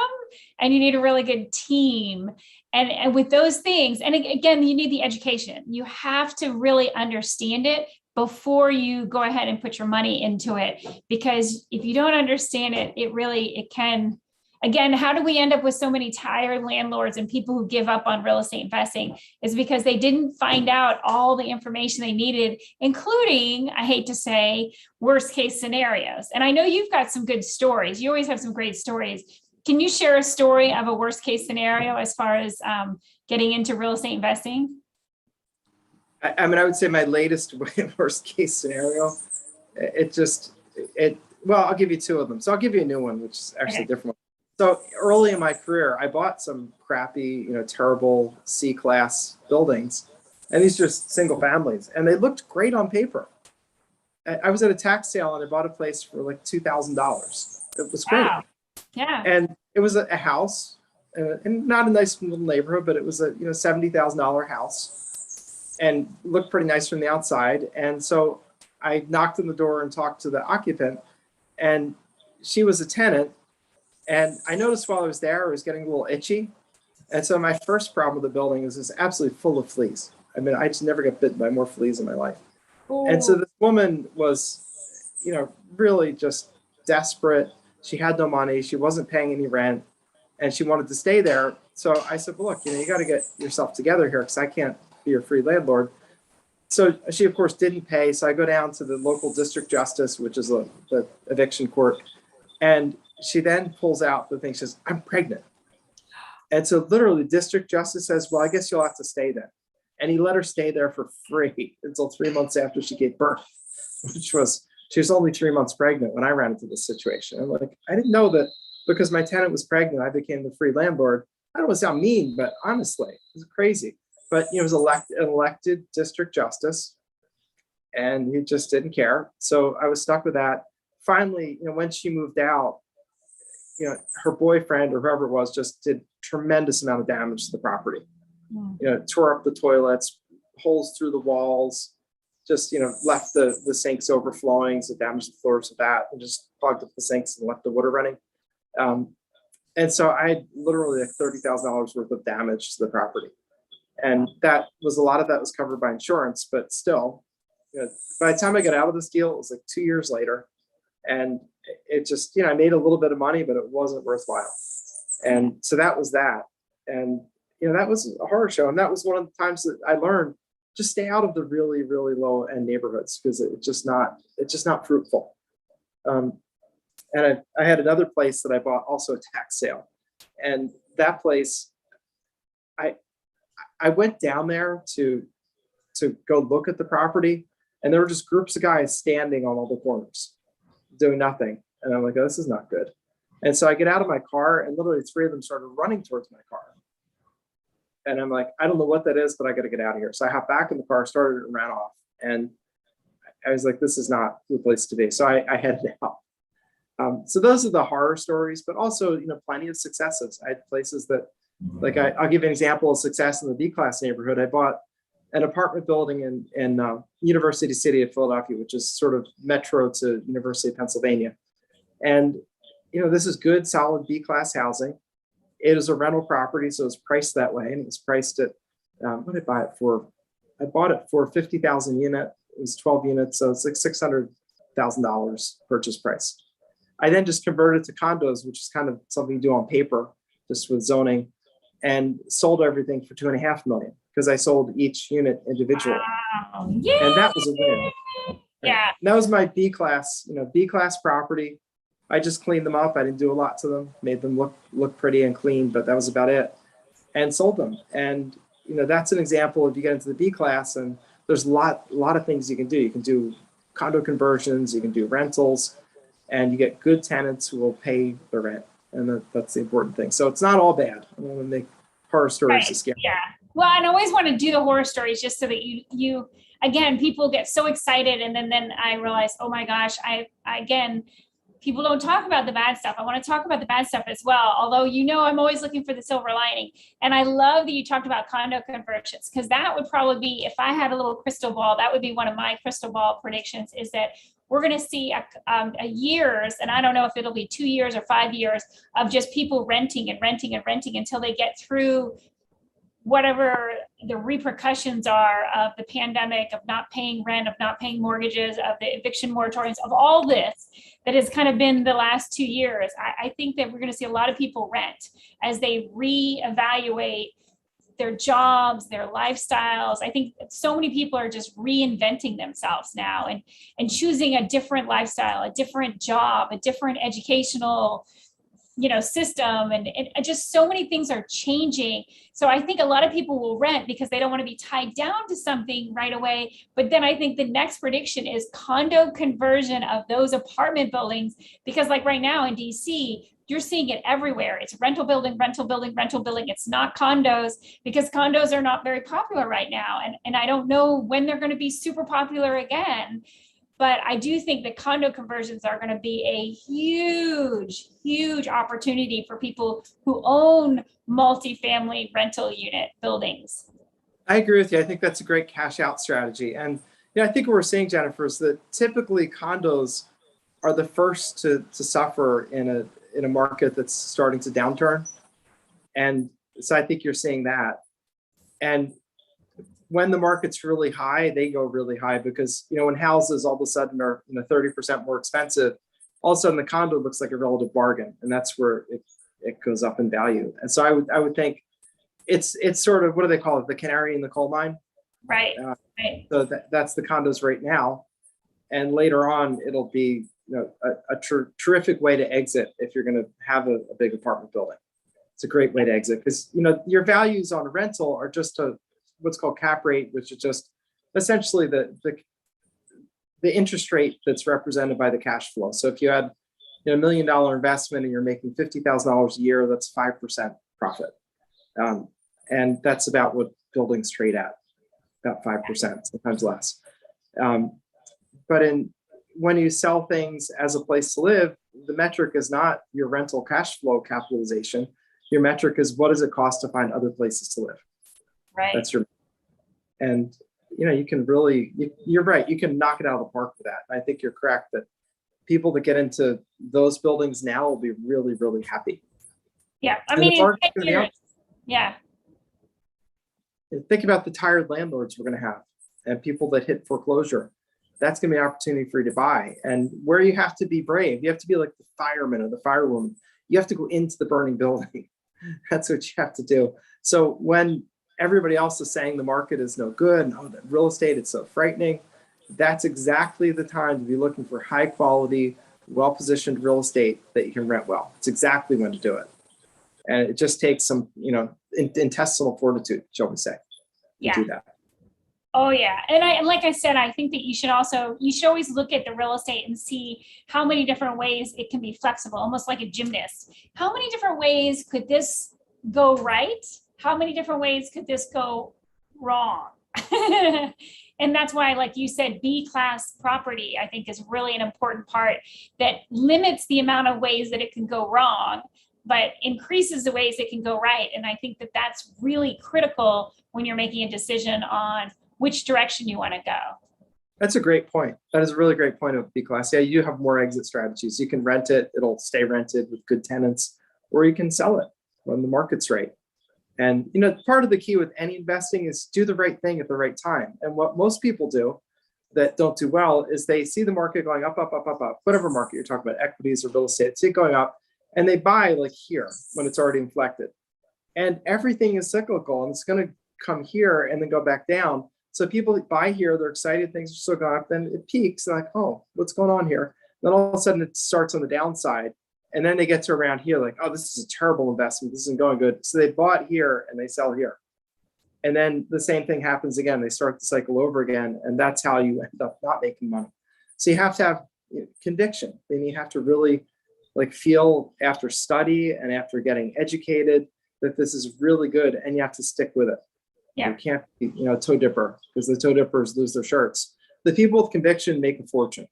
and you need a really good team. And with those things, and again, you need the education. You have to really understand it before you go ahead and put your money into it. Because if you don't understand it, it can, again, how do we end up with so many tired landlords and people who give up on real estate investing? Is because they didn't find out all the information they needed, including, I hate to say, worst case scenarios. And I know you've got some good stories. You always have some great stories. Can you share a story of a worst case scenario as far as getting into real estate investing? I would say my latest worst case scenario, well, I'll give you two of them. So I'll give you a new one, which is actually a different one. So early in my career, I bought some crappy, terrible C-class buildings, and these are just single families, and they looked great on paper. I was at a tax sale and I bought a place for like $2,000. It was great. Wow. Yeah. And it was a house, and not a nice little neighborhood, but it was a $70,000 house, and looked pretty nice from the outside. And so I knocked on the door and talked to the occupant, and she was a tenant. And I noticed while I was there, I was getting a little itchy. And so my first problem with the building is it's absolutely full of fleas. I mean, I just never got bitten by more fleas in my life. Ooh. And so this woman was, really just desperate. She had no money. She wasn't paying any rent, and she wanted to stay there. So I said, well, look, you got to get yourself together here, because I can't be your free landlord. So she, of course, didn't pay. So I go down to the local district justice, which is the eviction court. And she then pulls out the thing. She says, I'm pregnant. And so literally the district justice says, well, I guess you'll have to stay there. And he let her stay there for free until 3 months after she gave birth, she was only 3 months pregnant when I ran into this situation. I'm like, I didn't know that because my tenant was pregnant, I became the free landlord. I don't want to sound mean, but honestly, it was crazy. But he was elected district justice, and he just didn't care. So I was stuck with that. Finally, when she moved out, her boyfriend or whoever it was just did tremendous amount of damage to the property. Tore up the toilets, holes through the walls, just left the sinks overflowing, so damaged the floors with that, and just clogged up the sinks and left the water running. And so I had literally like $30,000 worth of damage to the property. And that was, a lot of that was covered by insurance, but still, by the time I got out of this deal, it was like 2 years later. And it just, I made a little bit of money, but it wasn't worthwhile. And so that was that. And, that was a horror show. And that was one of the times that I learned, just stay out of the really, really low end neighborhoods, because it's just not fruitful. And I had another place that I bought, also a tax sale. And that place, I went down there to go look at the property, and there were just groups of guys standing on all the corners doing nothing. And I'm like, oh, this is not good. And so I get out of my car, and literally 3 of them started running towards my car. And I'm like, I don't know what that is, but I got to get out of here. So I hopped back in the car, started, and ran off. And I was like, this is not the place to be. So I headed out. So those are the horror stories, but also, plenty of successes. I had places that, like, I'll give you an example of success in the B-class neighborhood. I bought an apartment building in University City of Philadelphia, which is sort of metro to University of Pennsylvania. And, this is good, solid B-class housing. It is a rental property, so it's priced that way. And it was priced at, what did I buy it for? I bought it for 50,000 unit. It was 12 units, so it's like $600,000 purchase price. I then just converted to condos, which is kind of something you do on paper, just with zoning, and sold everything for $2.5 million, because I sold each unit individually. Wow. And that was a win. Yeah. And that was my B-class, B-class property. I just cleaned them up. I didn't do a lot to them, made them look pretty and clean, but that was about it, and sold them. And, that's an example of, you get into the B-class, and there's a lot of things you can do. You can do condo conversions, you can do rentals, and you get good tenants who will pay the rent. And that's the important thing. So it's not all bad. I don't want to make horror stories to scare. Yeah. Well, I always want to do the horror stories just so that you again, people get so excited. And then I realize, oh my gosh, people don't talk about the bad stuff. I want to talk about the bad stuff as well. Although, I'm always looking for the silver lining. And I love that you talked about condo conversions, because that would probably be, if I had a little crystal ball, that would be one of my crystal ball predictions, is that we're going to see a years, and I don't know if it'll be 2 years or 5 years, of just people renting and renting and renting until they get through whatever the repercussions are of the pandemic, of not paying rent, of not paying mortgages, of the eviction moratoriums, of all this that has kind of been the last 2 years. I think that we're going to see a lot of people rent as they reevaluate their jobs, their lifestyles. I think so many people are just reinventing themselves now and choosing a different lifestyle, a different job, a different educational system, and just so many things are changing. So I think a lot of people will rent because they don't want to be tied down to something right away. But then I think the next prediction is condo conversion of those apartment buildings, because like right now in DC, you're seeing it everywhere. It's rental building, rental building, rental building. It's not condos, because condos are not very popular right now. And I don't know when they're going to be super popular again. But I do think that condo conversions are going to be a huge, huge opportunity for people who own multifamily rental unit buildings. I agree with you. I think that's a great cash out strategy. And I think what we're seeing, Jennifer, is that typically condos are the first to suffer in a market that's starting to downturn. And so I think you're seeing that. And when the market's really high, they go really high, because, when houses all of a sudden are 30% more expensive, all of a sudden the condo looks like a relative bargain, and that's where it goes up in value. And so I would think it's sort of, what do they call it? The canary in the coal mine. Right. Right. So that's the condos right now. And later on, it'll be, a terrific way to exit if you're going to have a big apartment building. It's a great way to exit, because, your values on a rental are just what's called cap rate, which is just essentially the interest rate that's represented by the cash flow. So if you had $1 million investment and you're making $50,000 a year, that's 5% profit. And that's about what buildings trade at, about 5%, sometimes less. But when you sell things as a place to live, the metric is not your rental cash flow capitalization. Your metric is what does it cost to find other places to live? Right. That's your, and you can really, you're right, you can knock it out of the park with that. And I think you're correct that people that get into those buildings now will be really, really happy. Yeah, I And mean, the market's gonna be up. yeah. Think about the tired landlords we're going to have and people that hit foreclosure. That's going to be an opportunity for you to buy. And where you have to be brave, you have to be like the fireman or the firewoman. You have to go into the burning building. That's what you have to do. So when everybody else is saying the market is no good and the real estate, it's so frightening, that's exactly the time to be looking for high quality, well-positioned real estate that you can rent well. It's exactly when to do it. And it just takes some, intestinal fortitude, shall we say, to do that. Oh yeah. And like I said, I think that you should always look at the real estate and see how many different ways it can be flexible, almost like a gymnast. How many different ways could this go right? How many different ways could this go wrong? And that's why, like you said, B-class property, I think, is really an important part that limits the amount of ways that it can go wrong, but increases the ways it can go right. And I think that that's really critical when you're making a decision on which direction you want to go. That's a great point. That is a really great point of B-class. Yeah, you have more exit strategies. You can rent it, it'll stay rented with good tenants, or you can sell it when the market's right. And part of the key with any investing is do the right thing at the right time. And what most people do that don't do well is they see the market going up, up, up, up, up, whatever market you're talking about, equities or real estate, see it going up, and they buy like here when it's already inflected. And everything is cyclical and it's going to come here and then go back down. So people buy here, they're excited, things are still going up, then it peaks, they're like, oh, what's going on here? Then all of a sudden it starts on the downside. And then they get to around here like, oh, this is a terrible investment. This isn't going good. So they bought here and they sell here. And then the same thing happens again. They start the cycle over again. And that's how you end up not making money. So you have to have conviction. Then you have to really feel after study and after getting educated that this is really good and you have to stick with it. Yeah. You can't be, toe dipper because the toe dippers lose their shirts. The people with conviction make a fortune.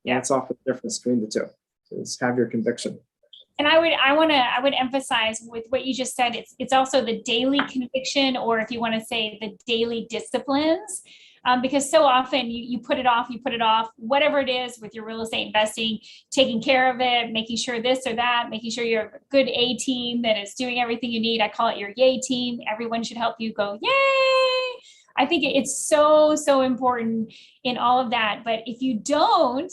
Yeah. That's often the difference between the two. So just have your conviction. And I would emphasize with what you just said, it's also the daily conviction, or if you want to say the daily disciplines, because so often you put it off, whatever it is with your real estate investing, taking care of it, making sure this or that, making sure you're a good A team that is doing everything you need. I call it your yay team. Everyone should help you go, yay. I think it's so, so important in all of that. But if you don't,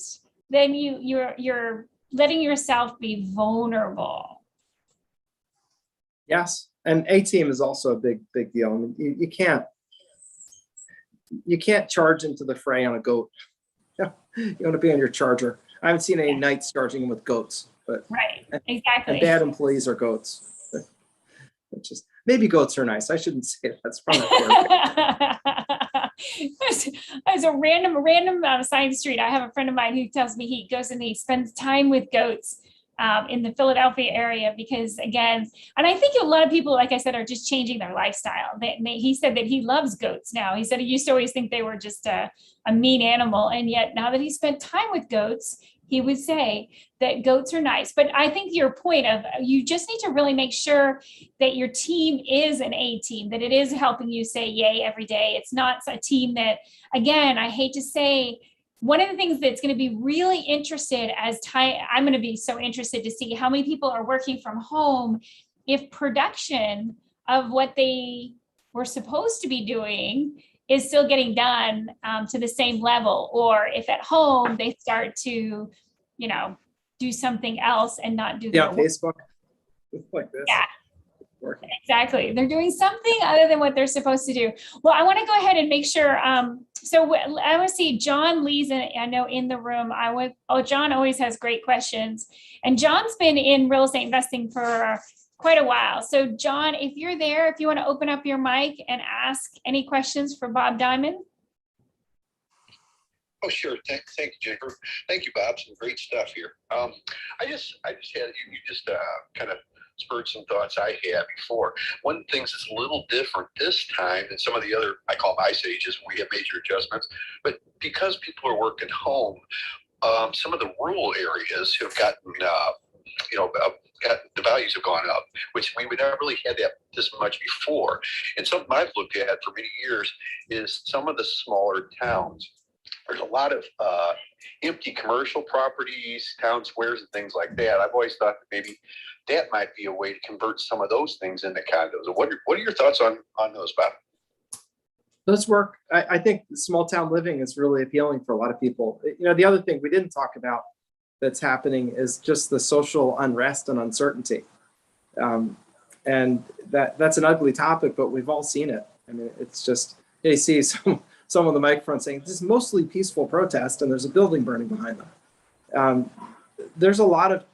then you're letting yourself be vulnerable. Yes. And A team is also a big deal. I mean, you can't charge into the fray on a goat. You want to be on your charger. I haven't seen any knights charging with goats, but right, exactly. And bad employees are goats. Maybe goats are nice. I shouldn't say that. That's probably There's a random side street. I have a friend of mine who tells me he goes and he spends time with goats in the Philadelphia area because, again, and I think a lot of people, like I said, are just changing their lifestyle. He said that he loves goats now. He said he used to always think they were just a mean animal. And yet now that he spent time with goats, he would say that goats are nice. But I think your point of you just need to really make sure that your team is an A team, that it is helping you say yay every day. It's not a team that, again, I hate to say, one of the things that's going to be really interested I'm going to be so interested to see how many people are working from home if production of what they were supposed to be doing is still getting done to the same level, or if at home they start to, do something else and not do Facebook like this. Yeah, exactly. They're doing something other than what they're supposed to do. Well, I want to go ahead and make sure. So I want to see John Lee's I know in the room. John always has great questions, and John's been in real estate investing for quite a while. So John, if you're there, if you want to open up your mic and ask any questions for Bob Diamond. Oh, sure. Thank you, Jennifer. Thank you, Bob. Some great stuff here. I just had you just kind of spurred some thoughts I had before. One of the things that's a little different this time than some of the other, I call them ice ages, when we have major adjustments, but because people are working home, some of the rural areas have gotten, the values have gone up, which we would never really had that this much before. And something I've looked at for many years is some of the smaller towns. There's a lot of empty commercial properties, town squares, and things like that. I've always thought that maybe that might be a way to convert some of those things into condos. What are your thoughts on those, Bob? Those work. I think small town living is really appealing for a lot of people. The other thing we didn't talk about that's happening is just the social unrest and uncertainty. And that's an ugly topic, but we've all seen it. I mean, it's just, you see some on the microphone saying this is mostly peaceful protest and there's a building burning behind them. There's a lot of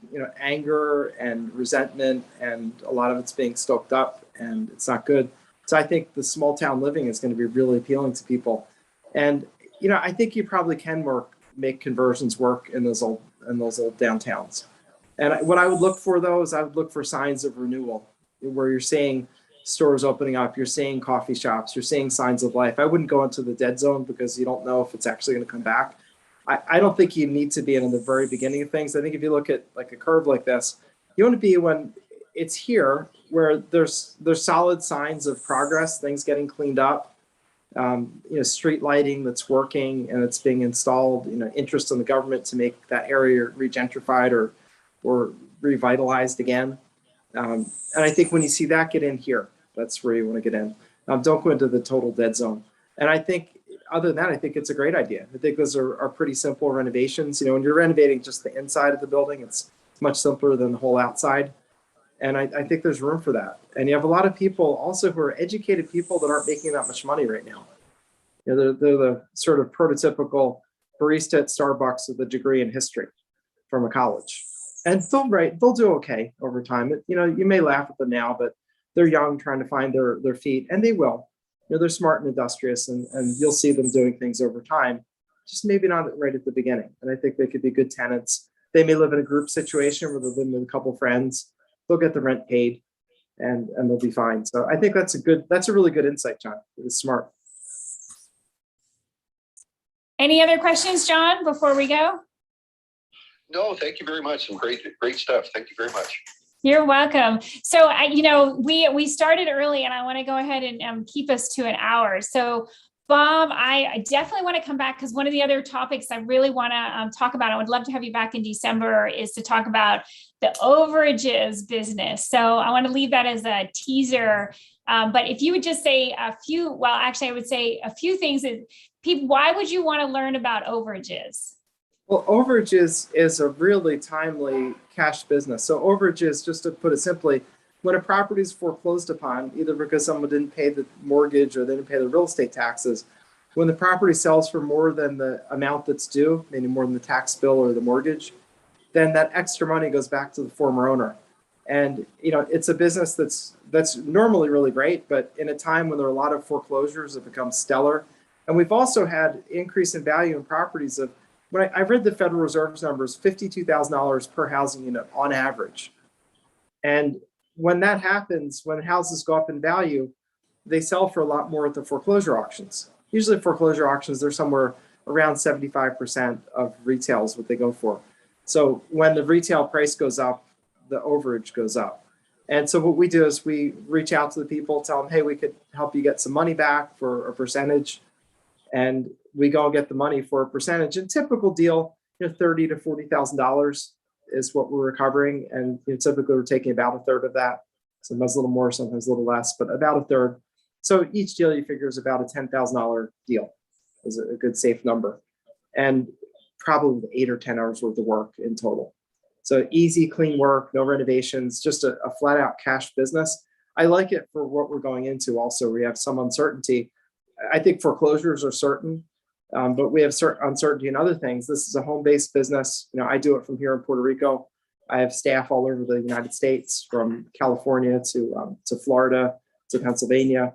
anger and resentment, and a lot of it's being stoked up, and it's not good. So I think the small town living is going to be really appealing to people. And I think you probably can make conversions work in those old downtowns. And what I would look for though is I would look for signs of renewal, where you're seeing stores opening up, you're seeing coffee shops, you're seeing signs of life. I wouldn't go into the dead zone because you don't know if it's actually going to come back. I don't think you need to be in the very beginning of things. I think if you look at like a curve like this, you want to be when it's here, where there's solid signs of progress, things getting cleaned up, street lighting that's working and it's being installed, interest in the government to make that area regentrified or revitalized again. And I think when you see that, get in here. That's where you want to get in. Don't go into the total dead zone. And I think other than that, I think it's a great idea. I think those are pretty simple renovations. When you're renovating just the inside of the building, it's much simpler than the whole outside. And I think there's room for that. And you have a lot of people also who are educated people that aren't making that much money right now. They're the sort of prototypical barista at Starbucks with a degree in history from a college. And they'll do okay over time. You may laugh at them now, but they're young, trying to find their feet, and they will. They're smart and industrious, and you'll see them doing things over time, just maybe not right at the beginning. And I think they could be good tenants. They may live in a group situation where they're living with a couple of friends. They'll get the rent paid, and they'll be fine. So I think that's a really good insight, John. It's smart. Any other questions, John, before we go? No, thank you very much. Some great stuff. Thank you very much. You're welcome. So, we started early, and I want to go ahead and keep us to an hour. So, Bob, I definitely want to come back because one of the other topics I really want to talk about, I would love to have you back in December, is to talk about the overages business. So I want to leave that as a teaser. But if you would just say I would say a few things that people, why would you want to learn about overages? Well, overages is a really timely cash business. So overages, just to put it simply, when a property is foreclosed upon, either because someone didn't pay the mortgage or they didn't pay the real estate taxes, when the property sells for more than the amount that's due, meaning more than the tax bill or the mortgage, then that extra money goes back to the former owner. And it's a business that's normally really great, but in a time when there are a lot of foreclosures, it becomes stellar. And we've also had increase in value in properties of, when I read the Federal Reserve's numbers, $52,000 per housing unit on average. And when that happens, when houses go up in value, they sell for a lot more at the foreclosure auctions. Usually foreclosure auctions, they're somewhere around 75% of retail is what they go for. So when the retail price goes up, the overage goes up. And so what we do is we reach out to the people, tell them, hey, we could help you get some money back for a percentage. And we go and get the money for a percentage. A typical deal, $30,000 to $40,000 is what we're recovering. And typically we're taking about a third of that. Sometimes a little more, sometimes a little less, but about a third. So each deal you figure is about a $10,000 deal is a good safe number. And probably 8 or 10 hours worth of work in total. So easy, clean work, no renovations, just a flat out cash business. I like it for what we're going into also. We have some uncertainty. I think foreclosures are certain, but we have certain uncertainty in other things. This is a home-based business. I do it from here in Puerto Rico. I have staff all over the United States, from California to Florida to Pennsylvania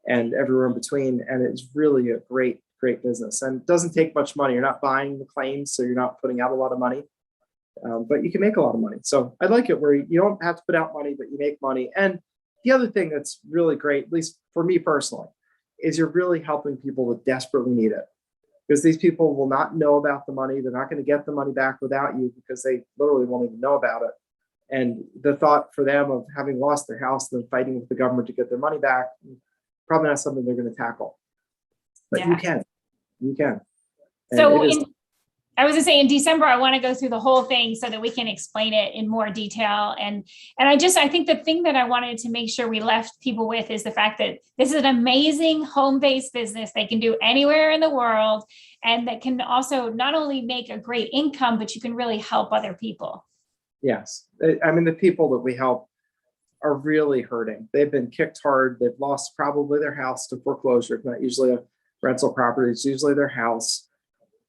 and everywhere in between. And it's really a great business. And it doesn't take much money. You're not buying the claims, so you're not putting out a lot of money. but you can make a lot of money. So I like it where you don't have to put out money, but you make money. And the other thing that's really great, at least for me personally, is you're really helping people that desperately need it. Because these people will not know about the money. They're not going to get the money back without you because they literally won't even know about it. And the thought for them of having lost their house and then fighting with the government to get their money back, probably not something they're going to tackle. But Yeah. you can. And So it is, I was gonna say in December, I want to go through the whole thing so that we can explain it in more detail. And I think the thing that I wanted to make sure we left people with is the fact that this is an amazing home-based business they can do anywhere in the world, and that can also not only make a great income, but you can really help other people. yes. I mean, the people that we help are really hurting. They've been kicked hard. They've lost probably their house to foreclosure. It's not usually a rental property. It's usually their house.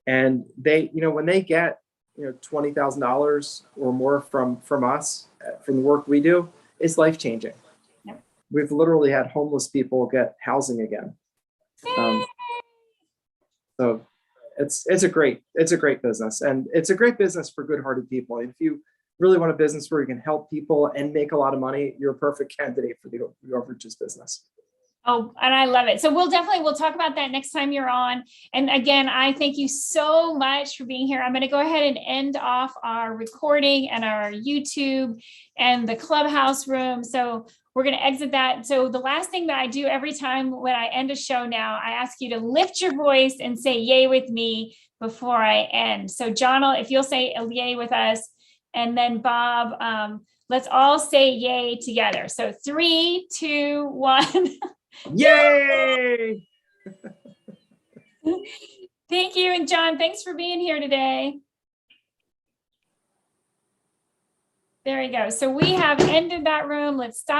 And they, when they get, $20,000 or more from us, from the work we do, it's life-changing. Yep. We've literally had homeless people get housing again. So it's a great business, and it's a great business for good-hearted people. If you really want a business where you can help people and make a lot of money, you're a perfect candidate for the Overages business. Oh, and I love it. So we'll talk about that next time you're on. And again, I thank you so much for being here. I'm going to go ahead and end off our recording and our YouTube and the Clubhouse room. So we're going to exit that. So the last thing that I do every time when I end a show now, I ask you to lift your voice and say yay with me before I end. So John, if you'll say a yay with us, and then Bob, let's all say yay together. So 3, 2, 1. Yay! Thank you. And John, thanks for being here today. There we go. So we have ended that room. Let's stop